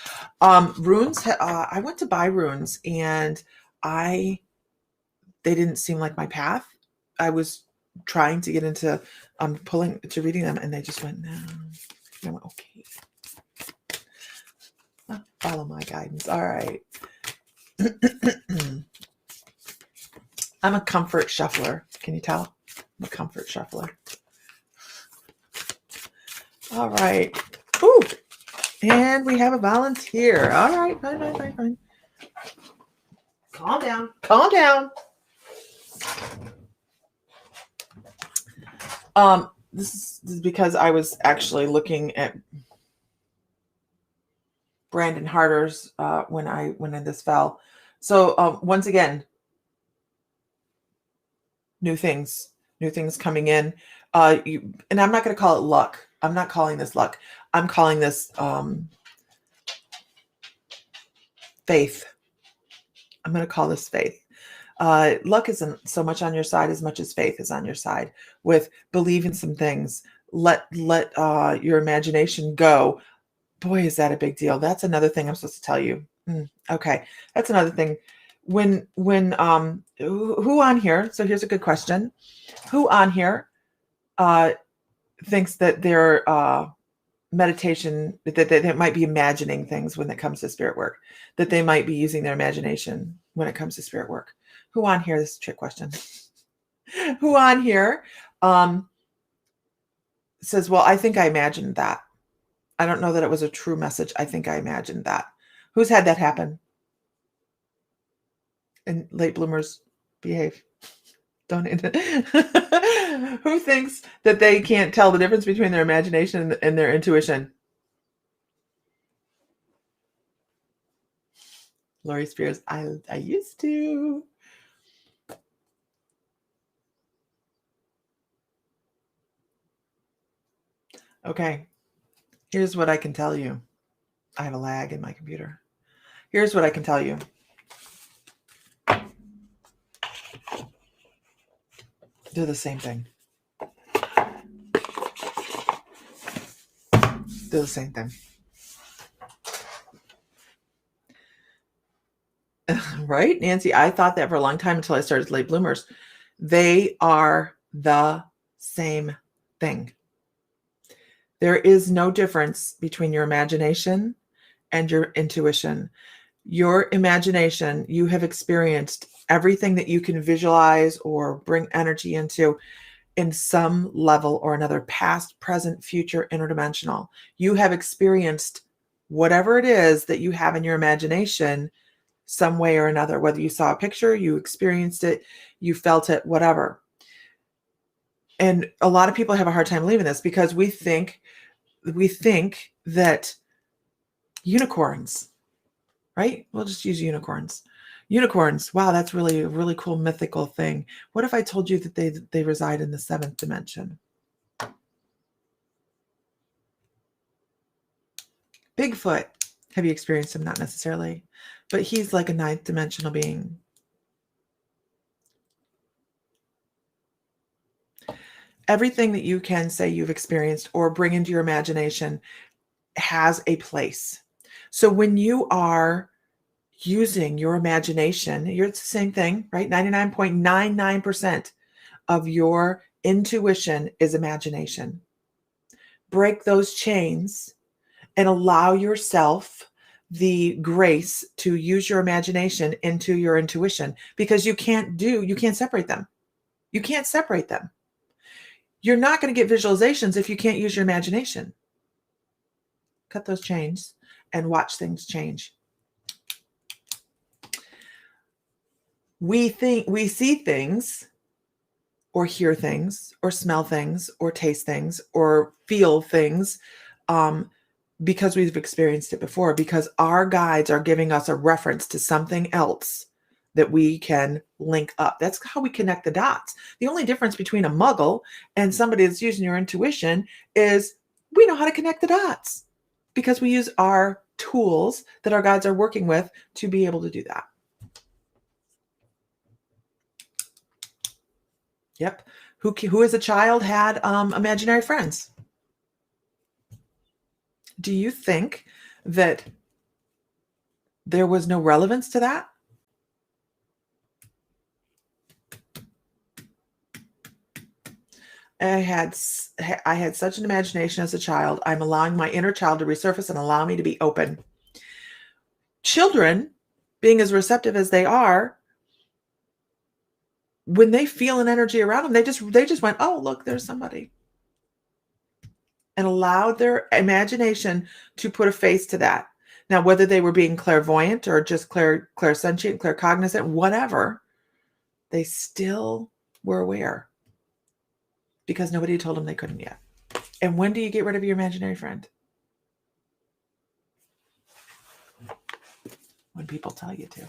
Runes, I went to buy runes and they didn't seem like my path. I was trying to get into reading them and they just went, no. And I went, okay. Follow my guidance. All right. I'm a comfort shuffler. Can you tell? I'm a comfort shuffler. All right. Ooh. And we have a volunteer. All right. Fine. Calm down. This is because I was actually looking at Brandon Harder's when this fell. So once again, new things coming in. And I'm not going to call it luck. I'm not calling this luck. I'm calling this faith. I'm going to call this faith. Luck isn't so much on your side as much as faith is on your side. With believe in some things, let your imagination go. Boy, is that a big deal. That's another thing I'm supposed to tell you. Okay, that's another thing. Who on here, so here's a good question. Who on here thinks that their meditation, that they might be imagining things when it comes to spirit work, that they might be using their imagination when it comes to spirit work? Who on here, this is a trick question. Who on here says, well, I think I imagined that. I don't know that it was a true message. I think I imagined that. Who's had that happen? And late bloomers, behave. Don't. Who thinks that they can't tell the difference between their imagination and their intuition? Lori Spears, I used to. Okay, here's what I can tell you. I have a lag in my computer. Here's what I can tell you. Do the same thing. Do the same thing. Right, Nancy? I thought that for a long time until I started late bloomers. They are the same thing. There is no difference between your imagination and your intuition. Your imagination, you have experienced everything that you can visualize or bring energy into in some level or another, past, present, future, interdimensional. You have experienced whatever it is that you have in your imagination some way or another, whether you saw a picture, you experienced it, you felt it, whatever. And a lot of people have a hard time believing this because we think that unicorns, right? We'll just use unicorns. Unicorns, wow, that's really a really cool mythical thing. What if I told you that they reside in the 7th dimension? Bigfoot, have you experienced him? Not necessarily, but he's like a 9th dimensional being. Everything that you can say you've experienced or bring into your imagination has a place. So when you are using your imagination, it's the same thing, right? 99.99% of your intuition is imagination. Break those chains and allow yourself the grace to use your imagination into your intuition, because you can't separate them. You can't separate them. You're not going to get visualizations if you can't use your imagination. Cut those chains and watch things change. We see things or hear things or smell things or taste things or feel things because we've experienced it before, because our guides are giving us a reference to something else that we can link up. That's how we connect the dots. The only difference between a muggle and somebody that's using your intuition is we know how to connect the dots because we use our tools that our guides are working with to be able to do that. Yep. Who as a child had imaginary friends? Do you think that there was no relevance to that? I had such an imagination as a child. I'm allowing my inner child to resurface and allow me to be open. Children, being as receptive as they are, when they feel an energy around them, they just went, oh, look, there's somebody. And allowed their imagination to put a face to that. Now, whether they were being clairvoyant or just clairsentient, claircognizant, whatever, they still were aware because nobody told them they couldn't yet. And when do you get rid of your imaginary friend? When people tell you to.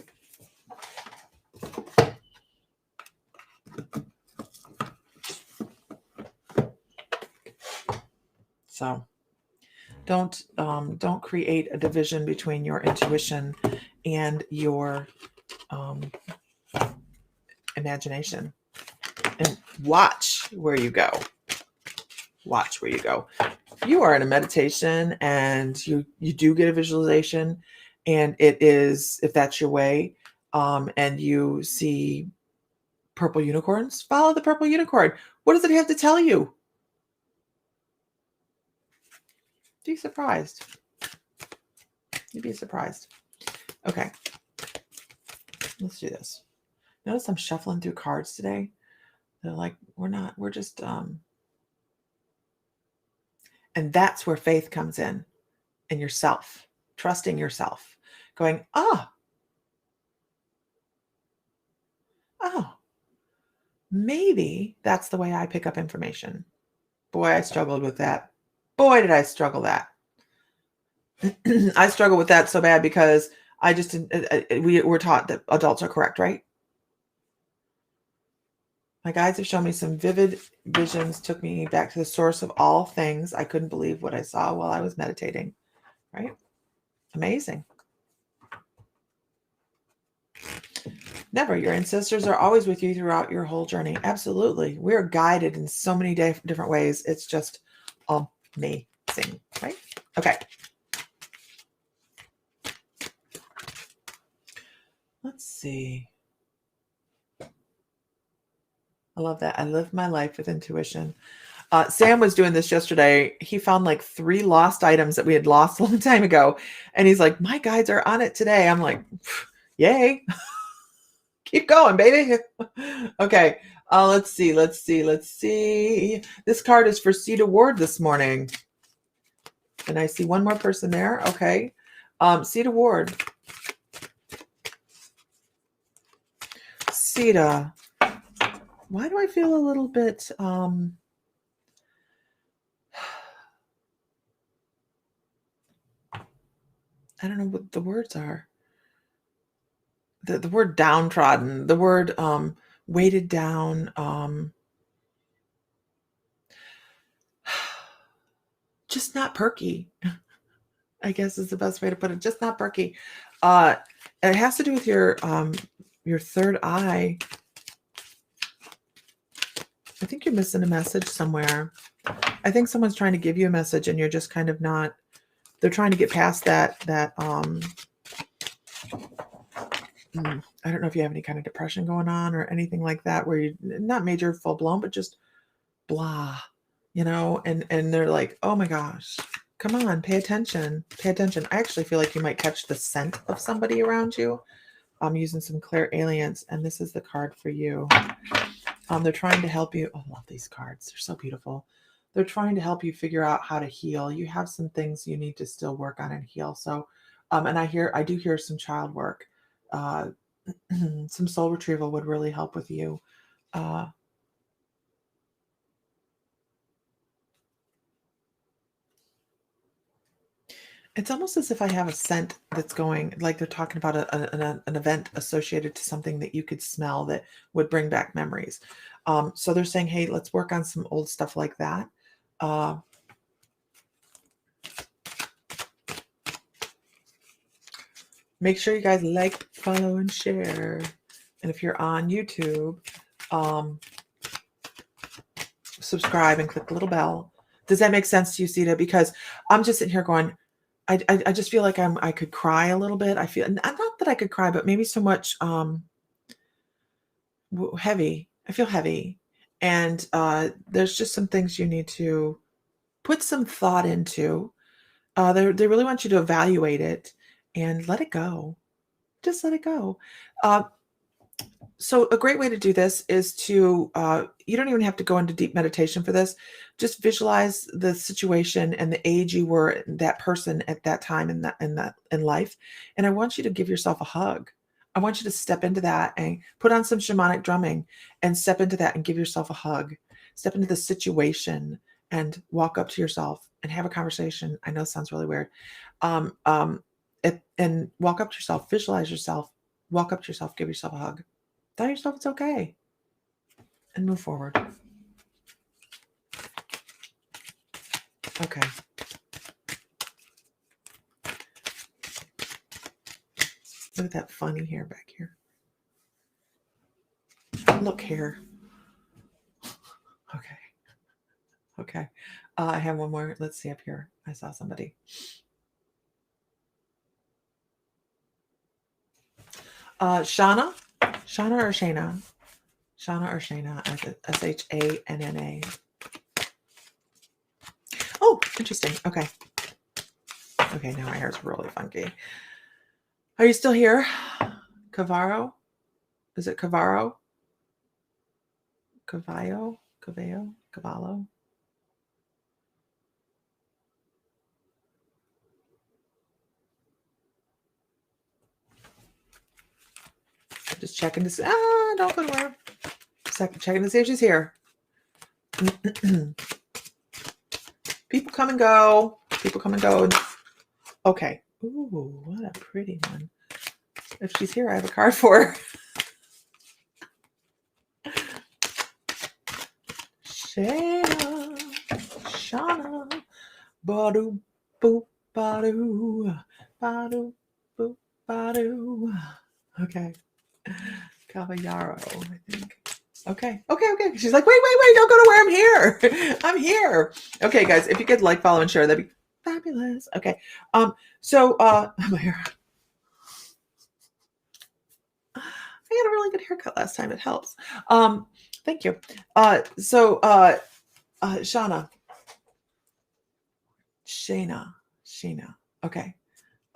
So don't create a division between your intuition and your imagination. And watch where you go. Watch where you go. If you are in a meditation and you do get a visualization, and it is, if that's your way, and you see purple unicorns, follow the purple unicorn. What does it have to tell you? Be surprised. You'd be surprised. Okay. Let's do this. Notice I'm shuffling through cards today. They're like, we're just, and that's where faith comes in yourself, trusting yourself, going, oh, maybe that's the way I pick up information. Boy, I struggled with that. Boy, did I struggle that. I struggle with that so bad because I just, we were taught that adults are correct, right? My guides have shown me some vivid visions, took me back to the source of all things. I couldn't believe what I saw while I was meditating, right? Amazing. Never. Your ancestors are always with you throughout your whole journey. Absolutely. We're guided in so many different ways. It's just amazing, right? Okay. Let's see. I love that. I live my life with intuition. Sam was doing this yesterday. He found like 3 lost items that we had lost a long time ago. And he's like, my guides are on it today. I'm like, yay. Keep going, baby. Okay. Let's see. This card is for Cedar Ward this morning. And I see one more person there. Okay. Cedar Ward. Cedar. Why do I feel a little bit I don't know what the words are. The word downtrodden, the word weighted down, just not perky, I guess is the best way to put it. Just not perky. It has to do with your third eye. I think you're missing a message somewhere. I think someone's trying to give you a message and you're just kind of not, they're trying to get past that I don't know if you have any kind of depression going on or anything like that, where you not major full blown, but just blah, and they're like, oh my gosh, come on, pay attention. I actually feel like you might catch the scent of somebody around you. I'm using some clairalience, and this is the card for you. They're trying to help you. Oh, I love these cards. They're so beautiful. They're trying to help you figure out how to heal. You have some things you need to still work on and heal. So, and I do hear some child work. Some soul retrieval would really help with you. It's almost as if I have a scent that's going, like they're talking about an event associated to something that you could smell that would bring back memories. So they're saying, hey, let's work on some old stuff like that. Make sure you guys like, follow, and share. And if you're on YouTube, subscribe and click the little bell. Does that make sense to you, Sita? Because I'm just sitting here going, I just feel like I could cry a little bit. I feel not that I could cry, but maybe so much heavy. I feel heavy, and there's just some things you need to put some thought into. They really want you to evaluate it and let it go. Just let it go. So a great way to do this is to, you don't even have to go into deep meditation for this. Just visualize the situation and the age you were, that person at that time in life. And I want you to give yourself a hug. I want you to step into that and put on some shamanic drumming and step into that and give yourself a hug. Step into the situation and walk up to yourself and have a conversation. I know it sounds really weird. And walk up to yourself, visualize yourself, walk up to yourself, give yourself a hug. Tell yourself it's okay and move forward. Okay. Look at that funny hair back here. Look here. Okay. Okay. I have one more. Let's see up here. I saw somebody. Shauna? Shauna or Shayna? Shauna or Shayna? Shanna. Oh, interesting. Okay. Okay, now my hair's really funky. Are you still here? Cavaro? Is it Cavaro? Cavallo? Cavallo? Cavallo? Just checking to see. Don't go nowhere. Checking to see if she's here. People come and go. People come and go. Okay. Ooh, what a pretty one. If she's here, I have a card for her. Shayna, Shauna, badu, boop, badu, badu, boop, badu. Okay. Caballero, I think. Okay. She's like, wait, don't go to where I'm here. I'm here. Okay, guys, if you could like, follow, and share, that'd be fabulous. Okay. So I'm here. I had a really good haircut last time. It helps. Thank you. Shauna. Shayna. Okay.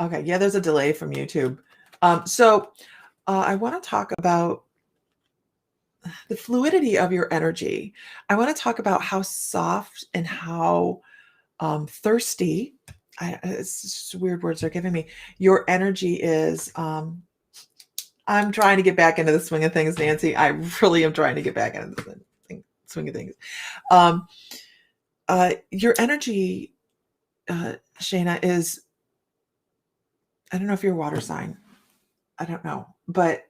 Yeah, there's a delay from YouTube. I want to talk about the fluidity of your energy. I want to talk about how soft and how thirsty, it's just weird words they're giving me, your energy is. I'm trying to get back into the swing of things, Nancy. I really am trying to get back into the swing of things. Your energy, Shayna, is, I don't know if you're a water sign. I don't know, but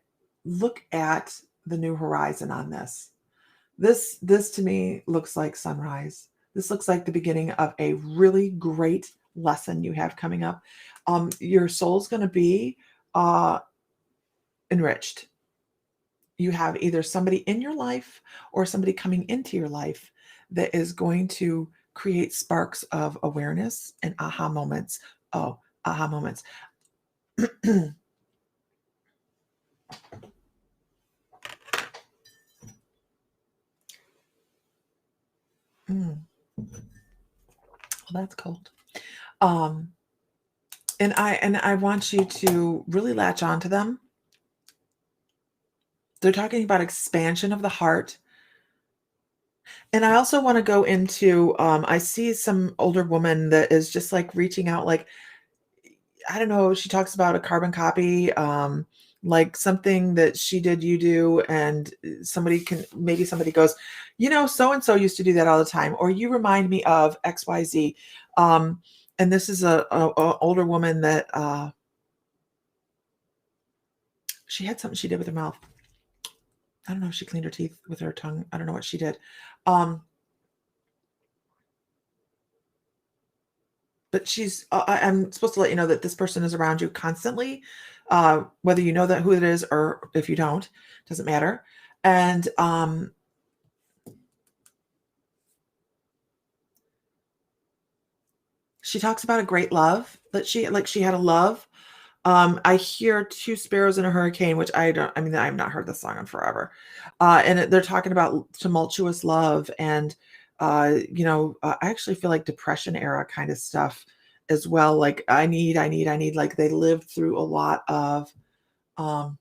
look at the new horizon on this. This to me looks like sunrise. This looks like the beginning of a really great lesson you have coming up. Your soul's going to be enriched. You have either somebody in your life or somebody coming into your life that is going to create sparks of awareness and aha moments. Oh, aha moments. Well, that's cold. And I want you to really latch on to them. They're talking about expansion of the heart. And I also want to go into, I see some older woman that is just like reaching out, like, I don't know, she talks about a carbon copy, like something that she did, you do, and maybe somebody goes, so-and-so used to do that all the time, or you remind me of XYZ. And this is a older woman that she had something she did with her mouth. I don't know if she cleaned her teeth with her tongue. I don't know what she did. But I'm supposed to let you know that this person is around you constantly, whether you know who it is or if you don't, doesn't matter. And she talks about a great love that she had a love. I hear two sparrows in a hurricane, which I've not heard this song in forever. And they're talking about tumultuous love. And, I actually feel like depression era kind of stuff as well. Like I need, like they lived through a lot of, no,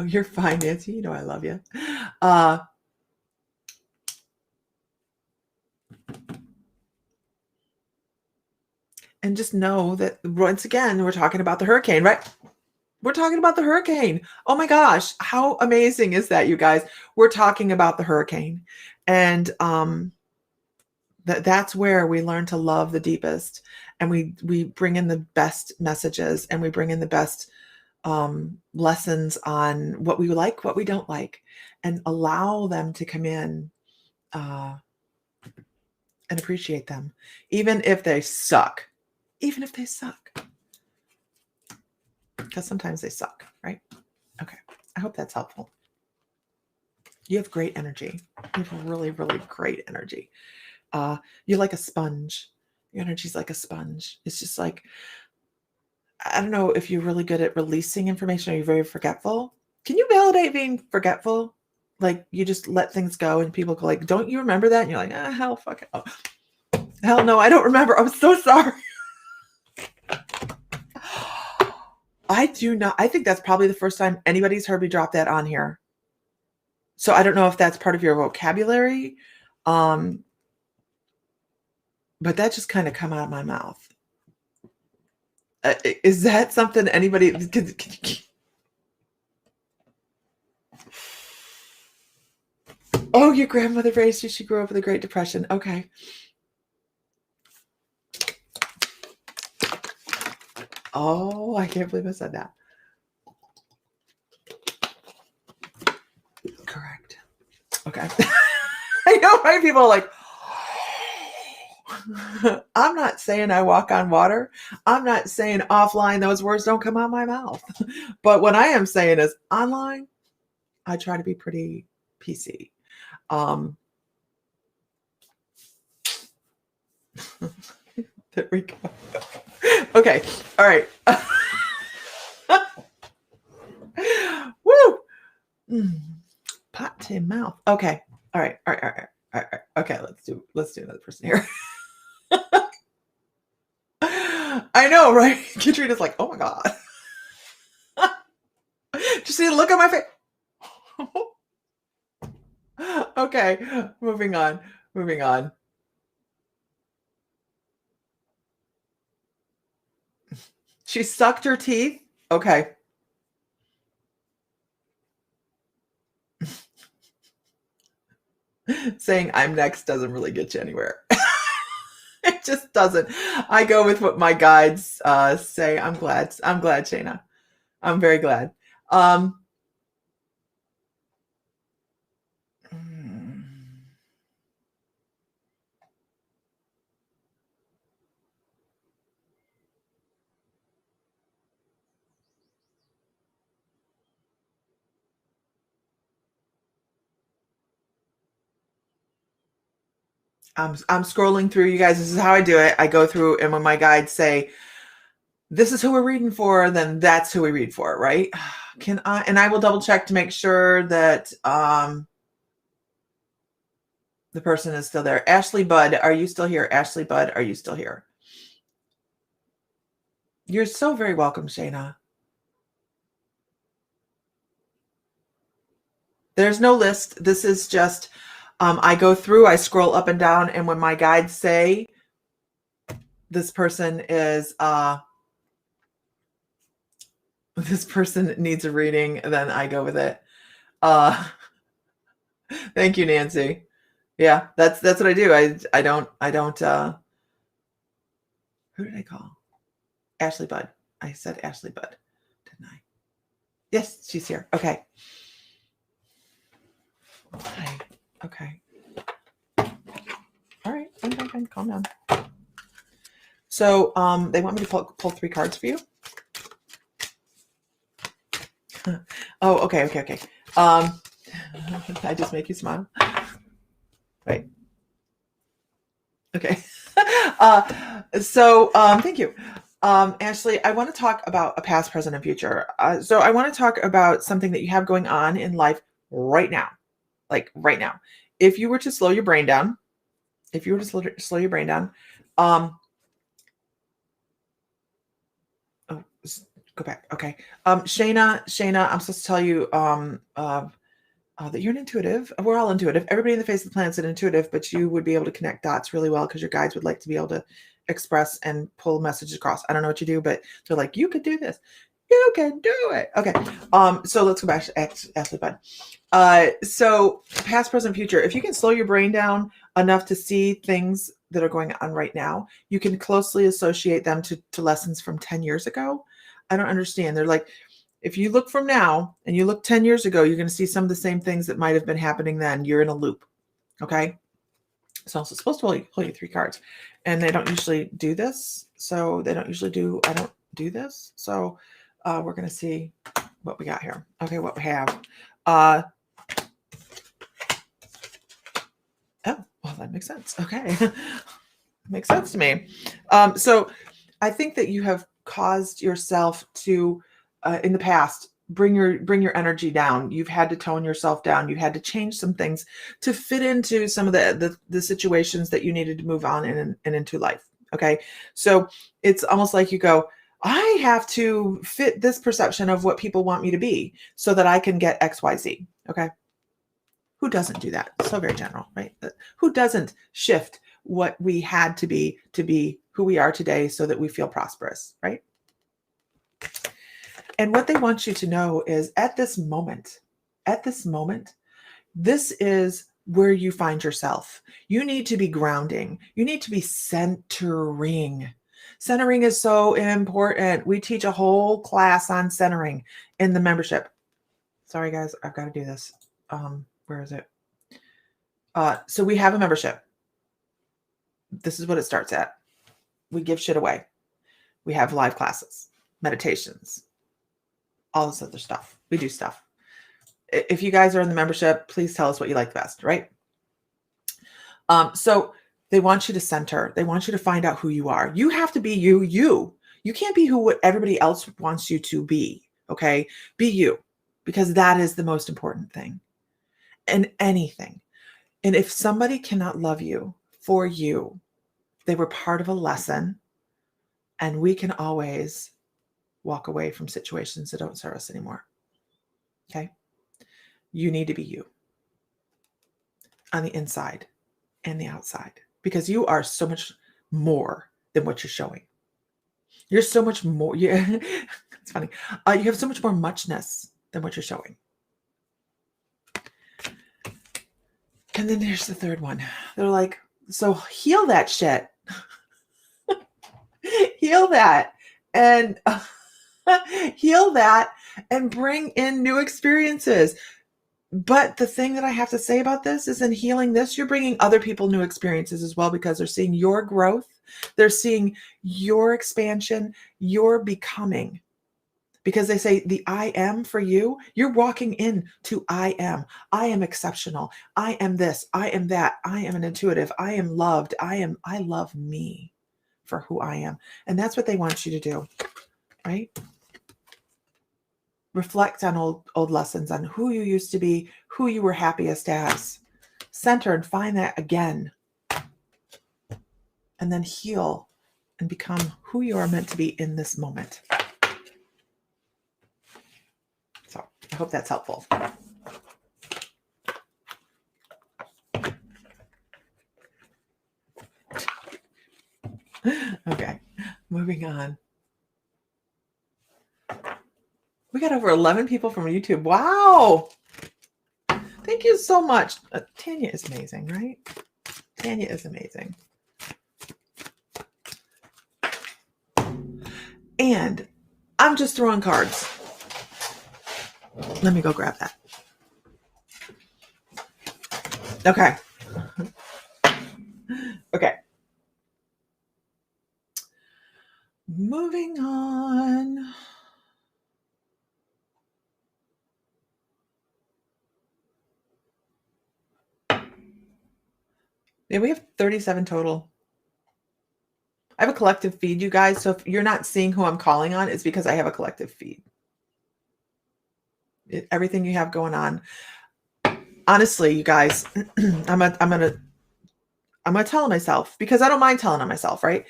you're fine, Nancy. I love you. And just know that once again, we're talking about the hurricane, right? We're talking about the hurricane. Oh my gosh, how amazing is that, you guys? We're talking about the hurricane. And that's where we learn to love the deepest. And we bring in the best messages, and we bring in the best lessons on what we like, what we don't like, and allow them to come in and appreciate them, even if they suck. Even if they suck. Because sometimes they suck, right? Okay. I hope that's helpful. You have great energy. You have really, really great energy. You're like a sponge. Your energy's like a sponge. It's just like, I don't know if you're really good at releasing information or you're very forgetful. Can you validate being forgetful? Like you just let things go and people go like, don't you remember that? And you're like, hell, fuck it. Oh, hell no, I don't remember. I'm so sorry. I do not. I think that's probably the first time anybody's heard me drop that on here. So I don't know if that's part of your vocabulary. But that just kind of come out of my mouth. Is that something anybody Oh, your grandmother raised you. She grew up with the Great Depression. Okay. Oh, I can't believe I said that. Correct. Okay. I know, right? People are like, I'm not saying I walk on water. I'm not saying offline those words don't come out my mouth. But what I am saying is online, I try to be pretty PC. There we go. Okay. All right. Woo. Pot to mouth. Okay. All right. Okay. Let's do another person here. I know, right? Katrina's like, oh my God. Did you see the look on my face? Okay. Moving on. She sucked her teeth. Okay. Saying I'm next doesn't really get you anywhere. It just doesn't. I go with what my guides say. I'm glad, Shayna. I'm very glad. I'm scrolling through, you guys. This is how I do it. I go through, and when my guides say, this is who we're reading for, then that's who we read for, right? And I will double check to make sure that the person is still there. Ashley Budd, are you still here? Ashley Budd, are you still here? You're so very welcome, Shayna. There's no list. This is just, I go through, I scroll up and down, and when my guides say this person is, this person needs a reading, then I go with it. Thank you, Nancy. Yeah, that's what I do. I don't, who did I call? Ashley Budd. I said Ashley Budd, didn't I? Yes, she's here. Okay. Hi. Okay. All right. Fine. Calm down. So they want me to pull 3 cards for you. Oh, okay. I just make you smile. Right. Okay. So thank you. Ashley, I want to talk about a past, present, and future. So I want to talk about something that you have going on in life right now. Like right now. If you were to slow your brain down, go back. Okay. Shayna, I'm supposed to tell you that you're an intuitive. We're all intuitive. Everybody in the face of the planet is an intuitive, but you would be able to connect dots really well because your guides would like to be able to express and pull messages across. I don't know what you do, but they're like, you could do this. You can do it. Okay. So let's go back to Ashley Budd. So past, present, future. If you can slow your brain down enough to see things that are going on right now, you can closely associate them to lessons from 10 years ago. I don't understand. They're like, if you look from now and you look 10 years ago, you're going to see some of the same things that might have been happening then. You're in a loop. Okay. So I'm supposed to pull you 3 cards, and they don't usually do this. So I don't do this. So we're going to see what we got here. Okay. What we have. Oh, well, that makes sense. Okay. Makes sense to me. So I think that you have caused yourself to, in the past, bring your energy down. You've had to tone yourself down. You had to change some things to fit into some of the situations that you needed to move on and into life. Okay, so it's almost like you go, I have to fit this perception of what people want me to be so that I can get X, Y, Z. Okay, who doesn't do that? So very general, right? Who doesn't shift what we had to be who we are today so that we feel prosperous, right? And what they want you to know is at this moment, this is where you find yourself. You need to be grounding. You need to be centering. Centering is so important. We teach a whole class on centering in the membership. Sorry, guys, I've got to do this. Where is it? So we have a membership. This is what it starts at. We give shit away. We have live classes, meditations, all this other stuff. We do stuff. If you guys are in the membership, please tell us what you like best, right? So they want you to center. They want you to find out who you are. You have to be you. You can't be who everybody else wants you to be, okay? Be you, because that is the most important thing in anything. And if somebody cannot love you for you, they were part of a lesson, and we can always walk away from situations that don't serve us anymore. Okay? You need to be you on the inside and the outside, because you are so much more than what you're showing. You're so much more. Yeah, it's funny. You have so much more muchness than what you're showing. And then there's the third one. They're like, so heal that shit. Heal that. And heal that and bring in new experiences. But the thing that I have to say about this is, in healing this, you're bringing other people new experiences as well, because they're seeing your growth. They're seeing your expansion, your becoming. Because they say the I am for you, you're walking into I am. I am exceptional. I am this. I am that. I am an intuitive. I am loved. I love me for who I am. And that's what they want you to do, right? Reflect on old lessons, on who you used to be, who you were happiest as. Center and find that again. And then heal and become who you are meant to be in this moment. So I hope that's helpful. Okay, moving on. We got over 11 people from YouTube. Wow. Thank you so much. Tanya is amazing, right? Tanya is amazing. And I'm just throwing cards. Let me go grab that. Okay. Okay. Moving on. Yeah, we have 37 total. I have a collective feed, you guys. So if you're not seeing who I'm calling on, it's because I have a collective feed. Everything you have going on. Honestly, you guys, I'm gonna tell myself, because I don't mind telling on myself, right?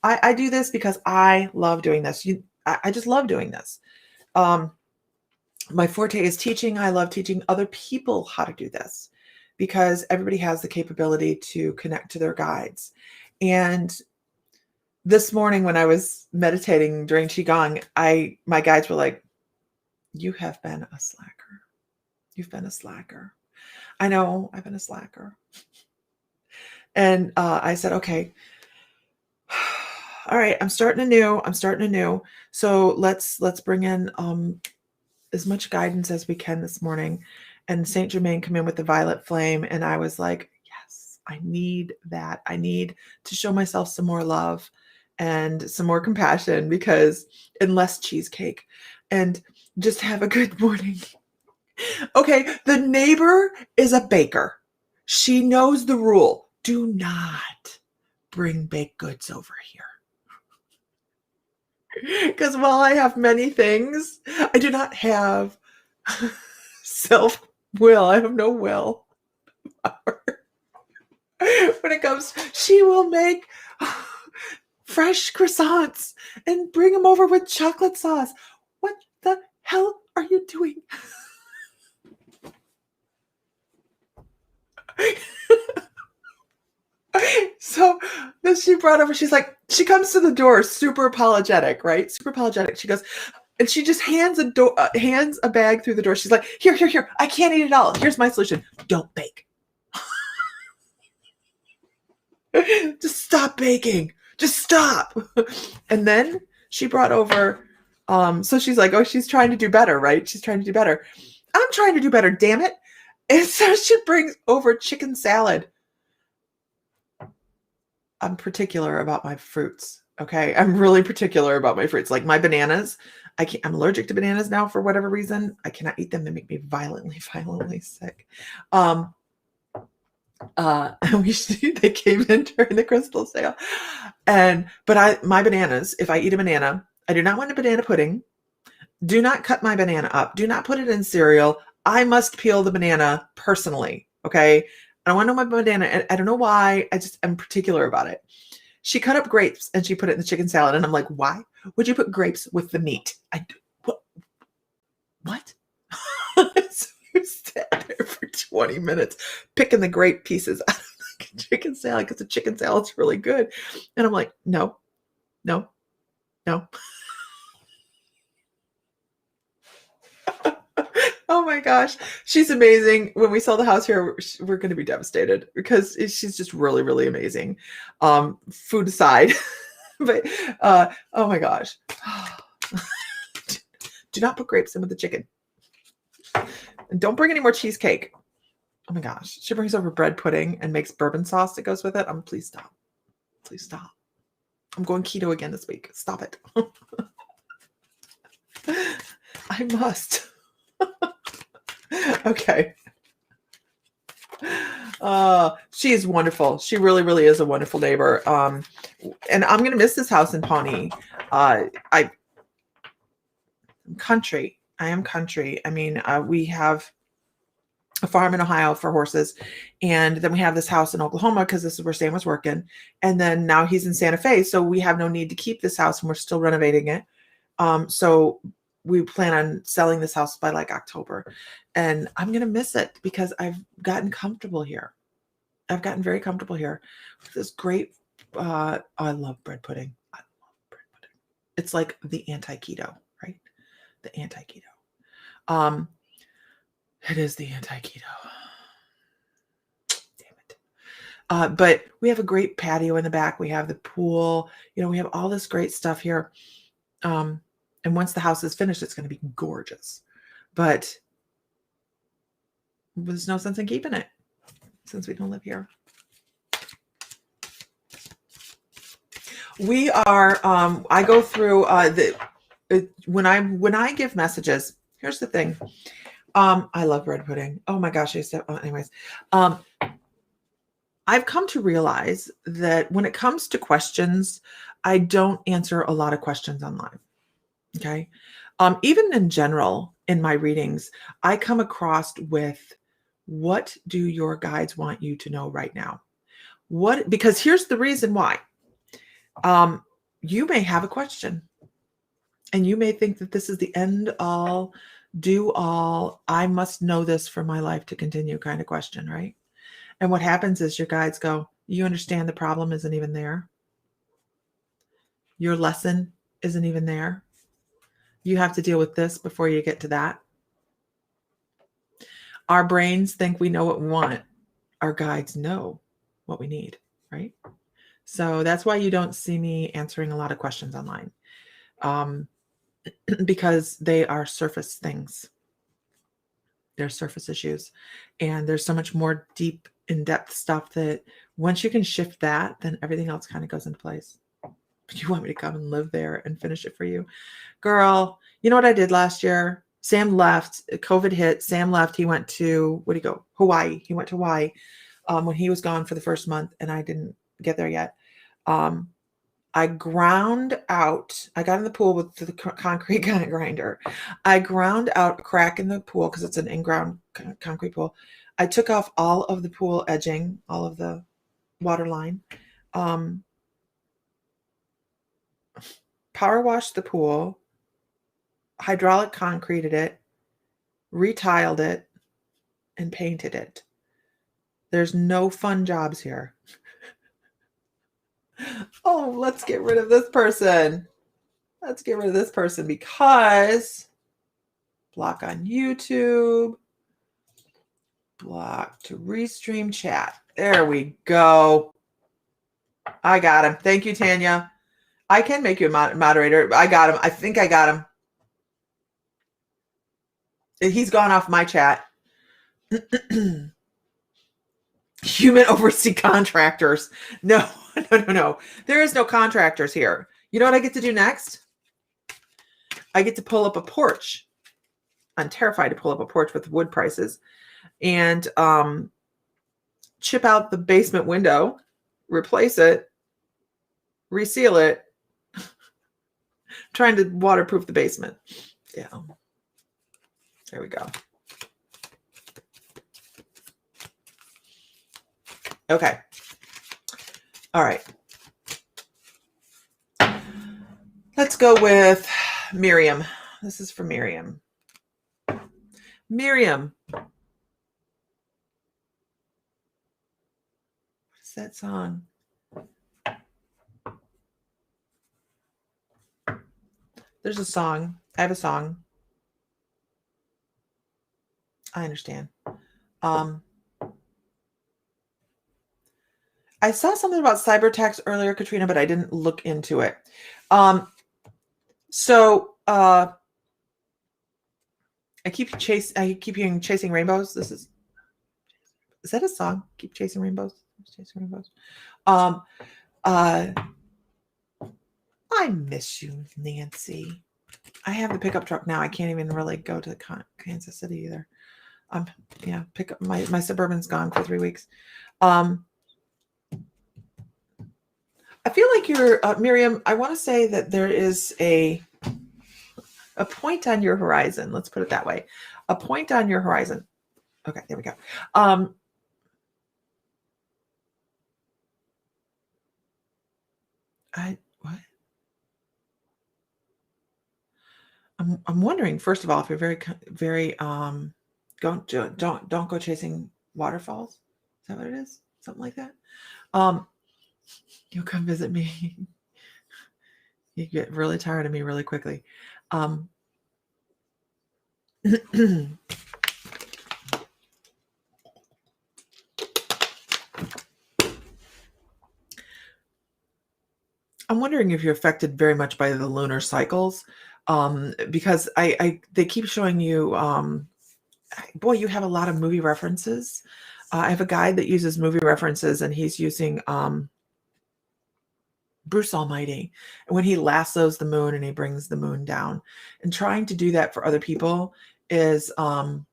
I do this because I love doing this. I just love doing this. My forte is teaching. I love teaching other people how to do this, because everybody has the capability to connect to their guides. And this morning when I was meditating during Qigong, my guides were like, you have been a slacker. You've been a slacker. I know, I've been a slacker. And I said, okay, all right, I'm starting anew. So let's bring in as much guidance as we can this morning. And Saint Germain come in with the violet flame. And I was like, yes, I need that. I need to show myself some more love and some more compassion, and less cheesecake, and just have a good morning. Okay, the neighbor is a baker. She knows the rule. Do not bring baked goods over here. Because while I have many things, I do not have self-will. I have no will. When it comes, she will make fresh croissants and bring them over with chocolate sauce. What the hell are you doing? So then she brought over, she's like, she comes to the door super apologetic, right? Super apologetic. She goes, and she just hands a bag through the door. She's like, here. I can't eat it all. Here's my solution. Don't bake. Just stop baking. Just stop. And then she brought over, so she's like, oh, she's trying to do better, right? She's trying to do better. I'm trying to do better, damn it. And so she brings over chicken salad. I'm particular about my fruits. Okay. I'm really particular about my fruits. Like my bananas, I'm allergic to bananas now for whatever reason. I cannot eat them. They make me violently sick. They came in during the crystal sale. But my bananas, if I eat a banana, I do not want a banana pudding. Do not cut my banana up. Do not put it in cereal. I must peel the banana personally. Okay. I don't want to know my banana. And I don't know why. I'm particular about it. She cut up grapes and she put it in the chicken salad. And I'm like, why would you put grapes with the meat? What? So you sat there for 20 minutes picking the grape pieces out of the chicken salad because the chicken salad's really good. And I'm like, no. Oh my gosh. She's amazing. When we sell the house here, we're going to be devastated because she's just really, really amazing. Food aside, but oh my gosh. Do not put grapes in with the chicken. And don't bring any more cheesecake. Oh my gosh. She brings over bread pudding and makes bourbon sauce that goes with it. Please stop. Please stop. I'm going keto again this week. Stop it. I must. Okay. She is wonderful. She really, really is a wonderful neighbor. And I'm going to miss this house in Pawnee. I'm country. I am country. I mean, we have a farm in Ohio for horses. And then we have this house in Oklahoma because this is where Sam was working. And then now he's in Santa Fe. So we have no need to keep this house and we're still renovating it. So we plan on selling this house by like October. And I'm going to miss it because I've gotten comfortable here. I've gotten very comfortable here. This great, I love bread pudding. I love bread pudding. It's like the anti-keto, right? The anti-keto. It is the anti-keto. Damn it. But we have a great patio in the back. We have the pool. We have all this great stuff here. And once the house is finished, it's going to be gorgeous. But there's no sense in keeping it since we don't live here. We are, I go through when I give messages, here's the thing. I love bread pudding. Oh my gosh. Anyways, I've come to realize that when it comes to questions, I don't answer a lot of questions online. Okay. Even in general, in my readings, I come across with, what do your guides want you to know right now? Because here's the reason why. You may have a question and you may think that this is the end all, do all, I must know this for my life to continue kind of question, right? And what happens is your guides go, you understand the problem isn't even there. Your lesson isn't even there. You have to deal with this before you get to that. Our brains think we know what we want. Our guides know what we need, right? So that's why you don't see me answering a lot of questions online, because they are surface things. They're surface issues. And there's so much more deep, in-depth stuff that once you can shift that, then everything else kind of goes into place. But you want me to come and live there and finish it for you? Girl, you know what I did last year? Sam left. COVID hit. Sam left. He went to, where'd he go? Hawaii. He went to Hawaii when he was gone for the first month, and I didn't get there yet. I ground out, I got in the pool with the concrete grinder. I ground out a crack in the pool because it's an in-ground concrete pool. I took off all of the pool edging, all of the water line. Power washed the pool, hydraulic concreted it, retiled it, and painted it. There's no fun jobs here. Oh, let's get rid of this person. Let's get rid of this person because block on YouTube, block to restream chat. There we go. I got him. Thank you, Tanya. I can make you a moderator. I got him. I think I got him. He's gone off my chat. Human oversee contractors. No. There is no contractors here. You know what I get to do next? I get to pull up a porch. I'm terrified to pull up a porch with wood prices and chip out the basement window, replace it, reseal it, trying to waterproof the basement. Yeah. There we go. Okay. All right. Let's go with Miriam. This is for Miriam. Miriam. What is that song? There's a song. I have a song. I understand. I saw something about cyber attacks earlier, Katrina, but I didn't look into it. I keep hearing Chasing Rainbows. Is that a song? Keep Chasing Rainbows. Chasing Rainbows. I miss you, Nancy. I have the pickup truck now. I can't even really go to Kansas City either. Pick up my Suburban's gone for 3 weeks. I feel like you're Miriam. I want to say that there is a point on your horizon. Let's put it that way. A point on your horizon. Okay, there we go. What? I'm wondering, first of all, if you're very don't go chasing waterfalls. Is that what it is? Something like that. You'll come visit me. You get really tired of me really quickly. I'm wondering if you're affected very much by the lunar cycles, because they keep showing you, boy, you have a lot of movie references. I have a guide that uses movie references, and he's using Bruce Almighty, and when he lassos the moon and he brings the moon down, and trying to do that for other people is trying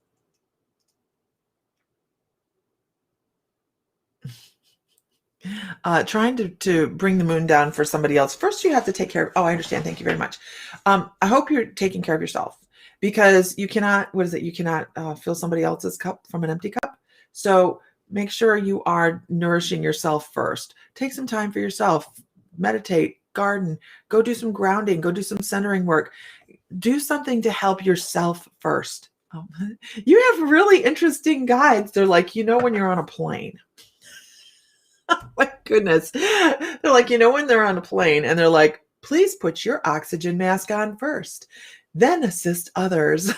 to bring the moon down for somebody else. First, you have to take care of. Oh, I understand. Thank you very much. I hope you're taking care of yourself, because you cannot. What is it? You cannot fill somebody else's cup from an empty cup. So make sure you are nourishing yourself first. Take some time for yourself. Meditate, garden, go do some grounding, go do some centering work. Do something to help yourself first. You have really interesting guides. They're like, when you're on a plane. Oh my goodness. They're like, when they're on a plane, and they're like, please put your oxygen mask on first, then assist others.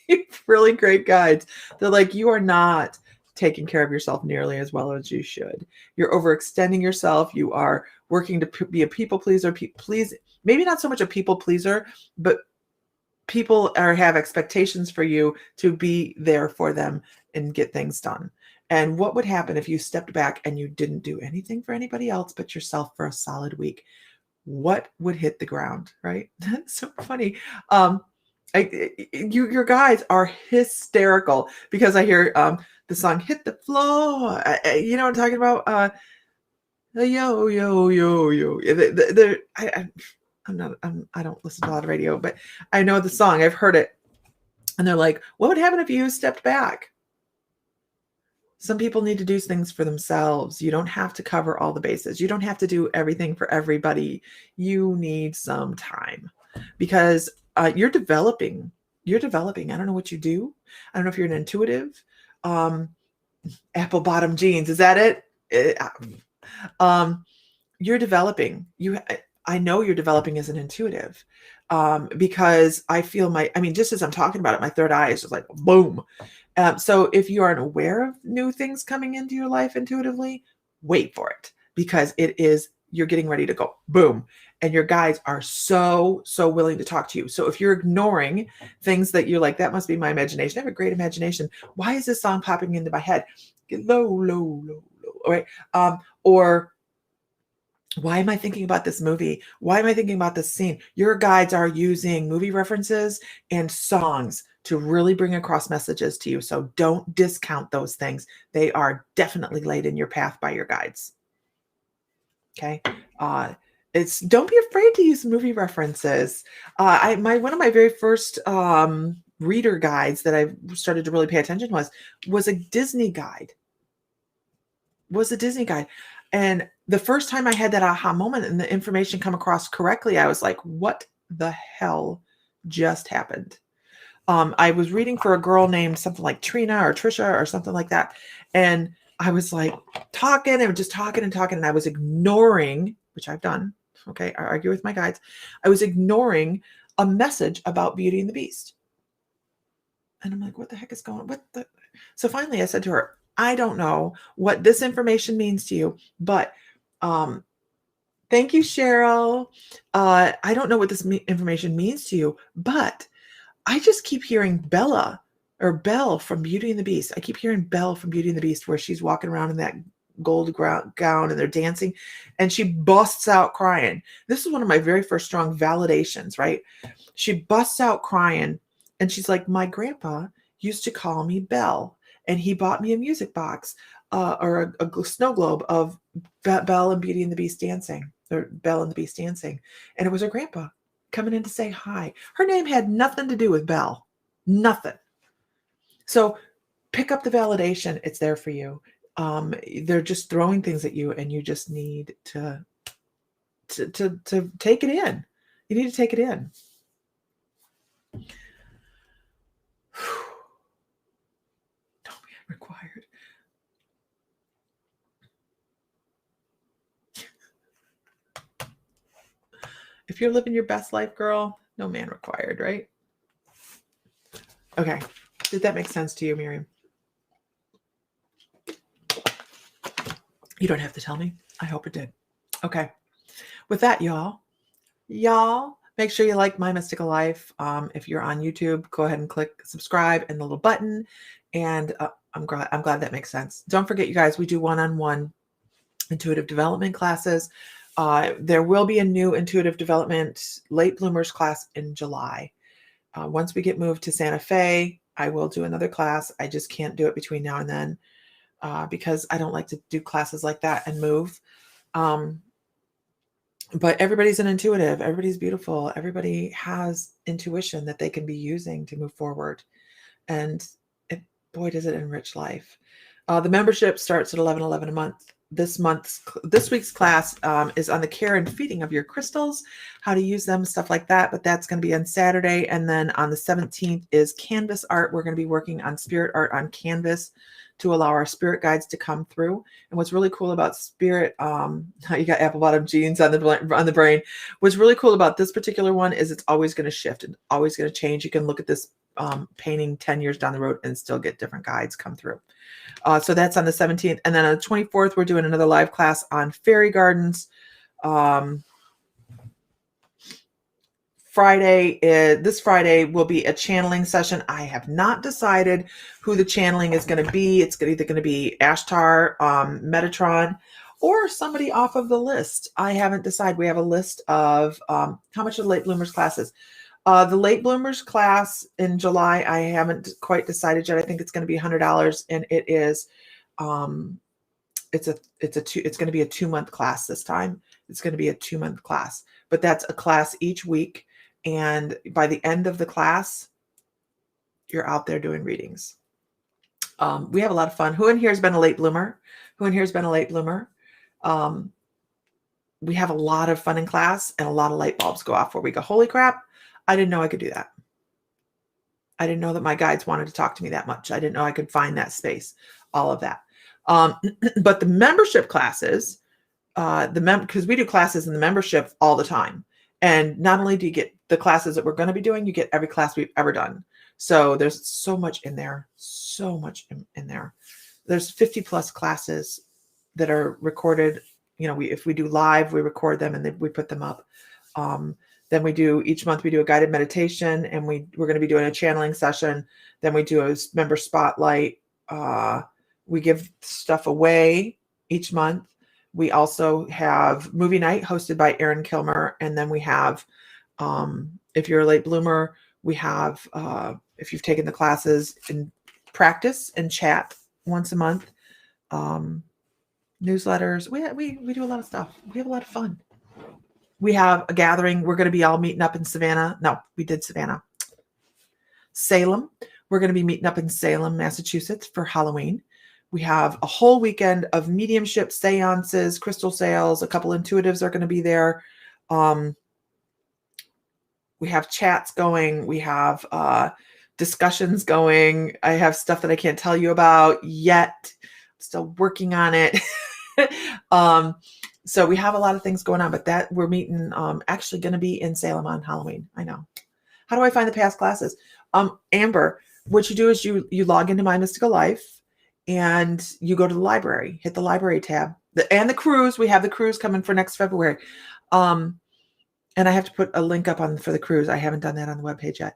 You have really great guides. They're like, you are not taking care of yourself nearly as well as you should. You're overextending yourself. You are working to be a people pleaser. Maybe not so much a people pleaser, but people have expectations for you to be there for them and get things done. And what would happen if you stepped back and you didn't do anything for anybody else but yourself for a solid week? What would hit the ground, right? That's so funny. Your guys are hysterical, because I hear the song "Hit the Floor." You know what I'm talking about? Yo, yo, yo, yo. Yeah, I don't listen to a lot of radio, but I know the song. I've heard it. And they're like, what would happen if you stepped back? Some people need to do things for themselves. You don't have to cover all the bases. You don't have to do everything for everybody. You need some time because you're developing. You're developing. I don't know what you do. I don't know if you're an intuitive. Apple bottom jeans. Is that it? You're developing. I know you're developing as an intuitive because I feel just as I'm talking about it, my third eye is just like boom. So if you aren't aware of new things coming into your life intuitively, wait for it because you're getting ready to go boom. And your guides are so willing to talk to you. So if you're ignoring things that you're like, that must be my imagination. I have a great imagination. Why is this song popping into my head? Get low, low, low, low. All right. Or why am I thinking about this movie? Why am I thinking about this scene? Your guides are using movie references and songs to really bring across messages to you. So don't discount those things. They are definitely laid in your path by your guides. Okay. Don't be afraid to use movie references. One of my very first reader guides that I started to really pay attention was a Disney guide. And the first time I had that aha moment and the information come across correctly, I was like, what the hell just happened? I was reading for a girl named something like Trina or Trisha or something like that. And I was like talking and just talking and talking. And I was ignoring, which I've done. Okay. I argue with my guides. I was ignoring a message about Beauty and the Beast. And I'm like, what the heck is going on? So finally I said to her, I don't know what this information means to you, but thank you, Cheryl. I don't know what this information means to you, but I just keep hearing Belle from Beauty and the Beast. I keep hearing Belle from Beauty and the Beast where she's walking around in that gold gown and they're dancing and she busts out crying. This is one of my very first strong validations, right? She busts out crying and she's like, my grandpa used to call me Belle. And he bought me a music box or a snow globe of Belle and Beauty and the Beast dancing, or Belle and the Beast dancing. And it was her grandpa coming in to say hi. Her name had nothing to do with Belle. Nothing. So pick up the validation. It's there for you. They're just throwing things at you and you just need to take it in. You need to take it in. Required. If you're living your best life, girl, no man required, right? Okay. Did that make sense to you, Miriam? You don't have to tell me. I hope it did. Okay. With that, y'all, make sure you like My Mystical Life. If you're on YouTube, go ahead and click subscribe and the little button. And I'm glad that makes sense. Don't forget, you guys, we do one-on-one intuitive development classes. There will be a new intuitive development late bloomers class in July. Once we get moved to Santa Fe, I will do another class. I just can't do it between now and then because I don't like to do classes like that and move. But everybody's an intuitive. Everybody's beautiful. Everybody has intuition that they can be using to move forward. And boy, does it enrich life. The membership starts at $11.11 a month. This week's class is on the care and feeding of your crystals, how to use them, stuff like that. But that's going to be on Saturday. And then on the 17th is canvas art. We're going to be working on spirit art on canvas to allow our spirit guides to come through. And what's really cool about spirit, you got apple bottom jeans on the brain. What's really cool about this particular one is it's always going to shift and always going to change. You can look at this painting 10 years down the road and still get different guides come through. So that's on the 17th. And then on the 24th, we're doing another live class on fairy gardens. This Friday will be a channeling session. I have not decided who the channeling is going to be. It's either going to be Ashtar, Metatron, or somebody off of the list. I haven't decided. We have a list of how much are the late bloomers classes. The late bloomers class in July, I haven't quite decided yet. I think it's going to be $100, and it is it's going to be a 2-month class this time. It's going to be a 2-month class, but that's a class each week. And by the end of the class, you're out there doing readings. We have a lot of fun. Who in here has been a late bloomer? Who in here has been a late bloomer? We have a lot of fun in class, and a lot of light bulbs go off where we go, holy crap, I didn't know I could do that. I didn't know that my guides wanted to talk to me that much. I didn't know I could find that space, all of that. But the membership classes, because we do classes in the membership all the time. And not only do you get the classes that we're going to be doing, you get every class we've ever done. So there's so much in there, so much in there. There's 50 plus classes that are recorded. If we do live, we record them and then we put them up. Then each month we do a guided meditation, and we're going to be doing a channeling session. Then we do a member spotlight. We give stuff away each month. We also have movie night hosted by Erin Kilmer. And then we have, if you're a late bloomer, we have, if you've taken the classes, in practice and chat once a month, newsletters. We do a lot of stuff. We have a lot of fun. We have a gathering. We're going to be all meeting up in Savannah. No, we did Savannah. Salem. We're going to be meeting up in Salem, Massachusetts for Halloween. We have a whole weekend of mediumship seances, crystal sales. A couple intuitives are going to be there. We have chats going. We have discussions going. I have stuff that I can't tell you about yet. I'm still working on it. So we have a lot of things going on, but that we're meeting, actually going to be in Salem on Halloween. I know. How do I find the past classes? Amber, what you do is you log into My Mystical Life and you go to the library, hit the library tab, and the cruise. We have the cruise coming for next February. And I have to put a link up for the cruise. I haven't done that on the webpage yet.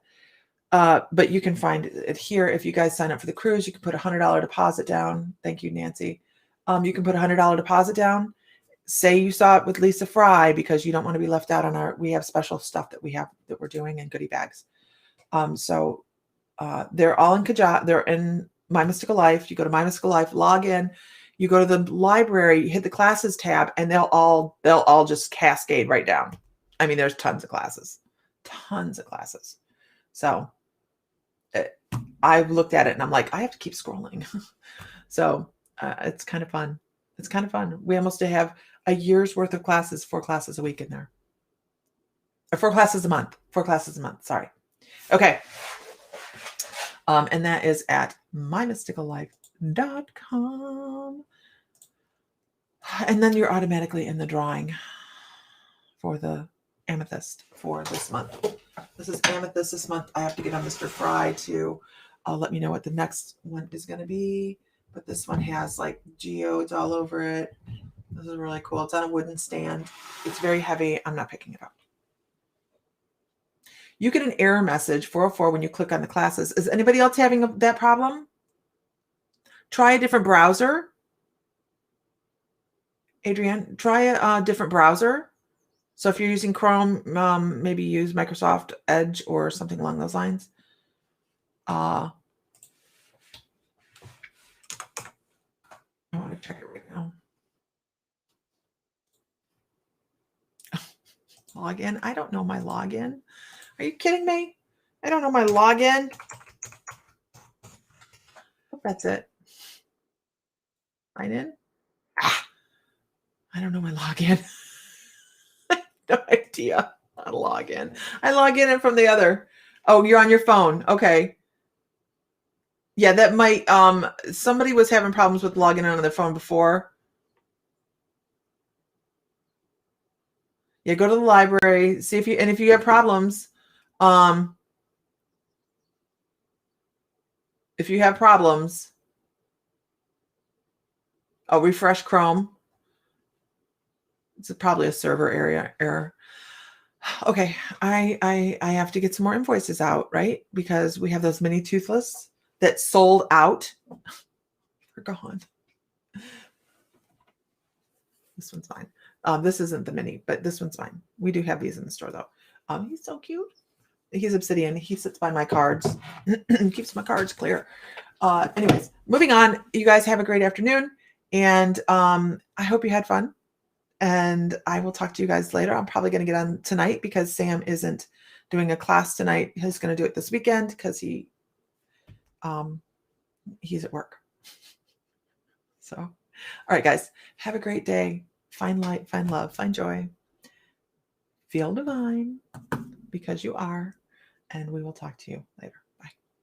But you can find it here. If you guys sign up for the cruise, you can put $100 deposit down. Thank you, Nancy. You can put $100 deposit down. Say you saw it with Lisa Fry, because you don't want to be left out we have special stuff that we're doing in goodie bags. So they're all in Kaja. They're in My Mystical Life. You go to My Mystical Life, log in, you go to the library, you hit the classes tab, and they'll all just cascade right down. I mean, there's tons of classes. So I've looked at it and I'm like, I have to keep scrolling. So it's kind of fun. We almost have a year's worth of classes, 4 classes a week in there. Or 4 classes a month. Sorry. Okay. And that is at mymysticallife.com. And then you're automatically in the drawing for the amethyst for this month. This is amethyst this month. I have to get on Mr. Fry to let me know what the next one is going to be. But this one has like geodes all over it. This is really cool. It's on a wooden stand. It's very heavy. I'm not picking it up. You get an error message, 404, when you click on the classes. Is anybody else having that problem? Try a different browser. Adrienne, try a different browser. So if you're using Chrome, maybe use Microsoft Edge or something along those lines. I want to check it right now. Login. I don't know my login. Are you kidding me? I don't know my login. Hope that's it. Sign in. I don't know my login. No idea how to log in. I log in from the other. Oh, you're on your phone. Okay. Yeah, that might, somebody was having problems with logging in on their phone before. Yeah, go to the library, see if you have problems, refresh Chrome. It's probably a server error. Okay, I have to get some more invoices out, right? Because we have those mini toothless that sold out. They're gone. This one's fine. This isn't the mini, but this one's fine. We do have these in the store though. He's so cute. He's obsidian. He sits by my cards. Keeps my cards clear. Anyways, moving on. You guys have a great afternoon. And I hope you had fun. And I will talk to you guys later. I'm probably going to get on tonight because Sam isn't doing a class tonight. He's going to do it this weekend because he's at work. So, all right, guys, have a great day. Find light, find love, find joy. Feel divine because you are. And we will talk to you later.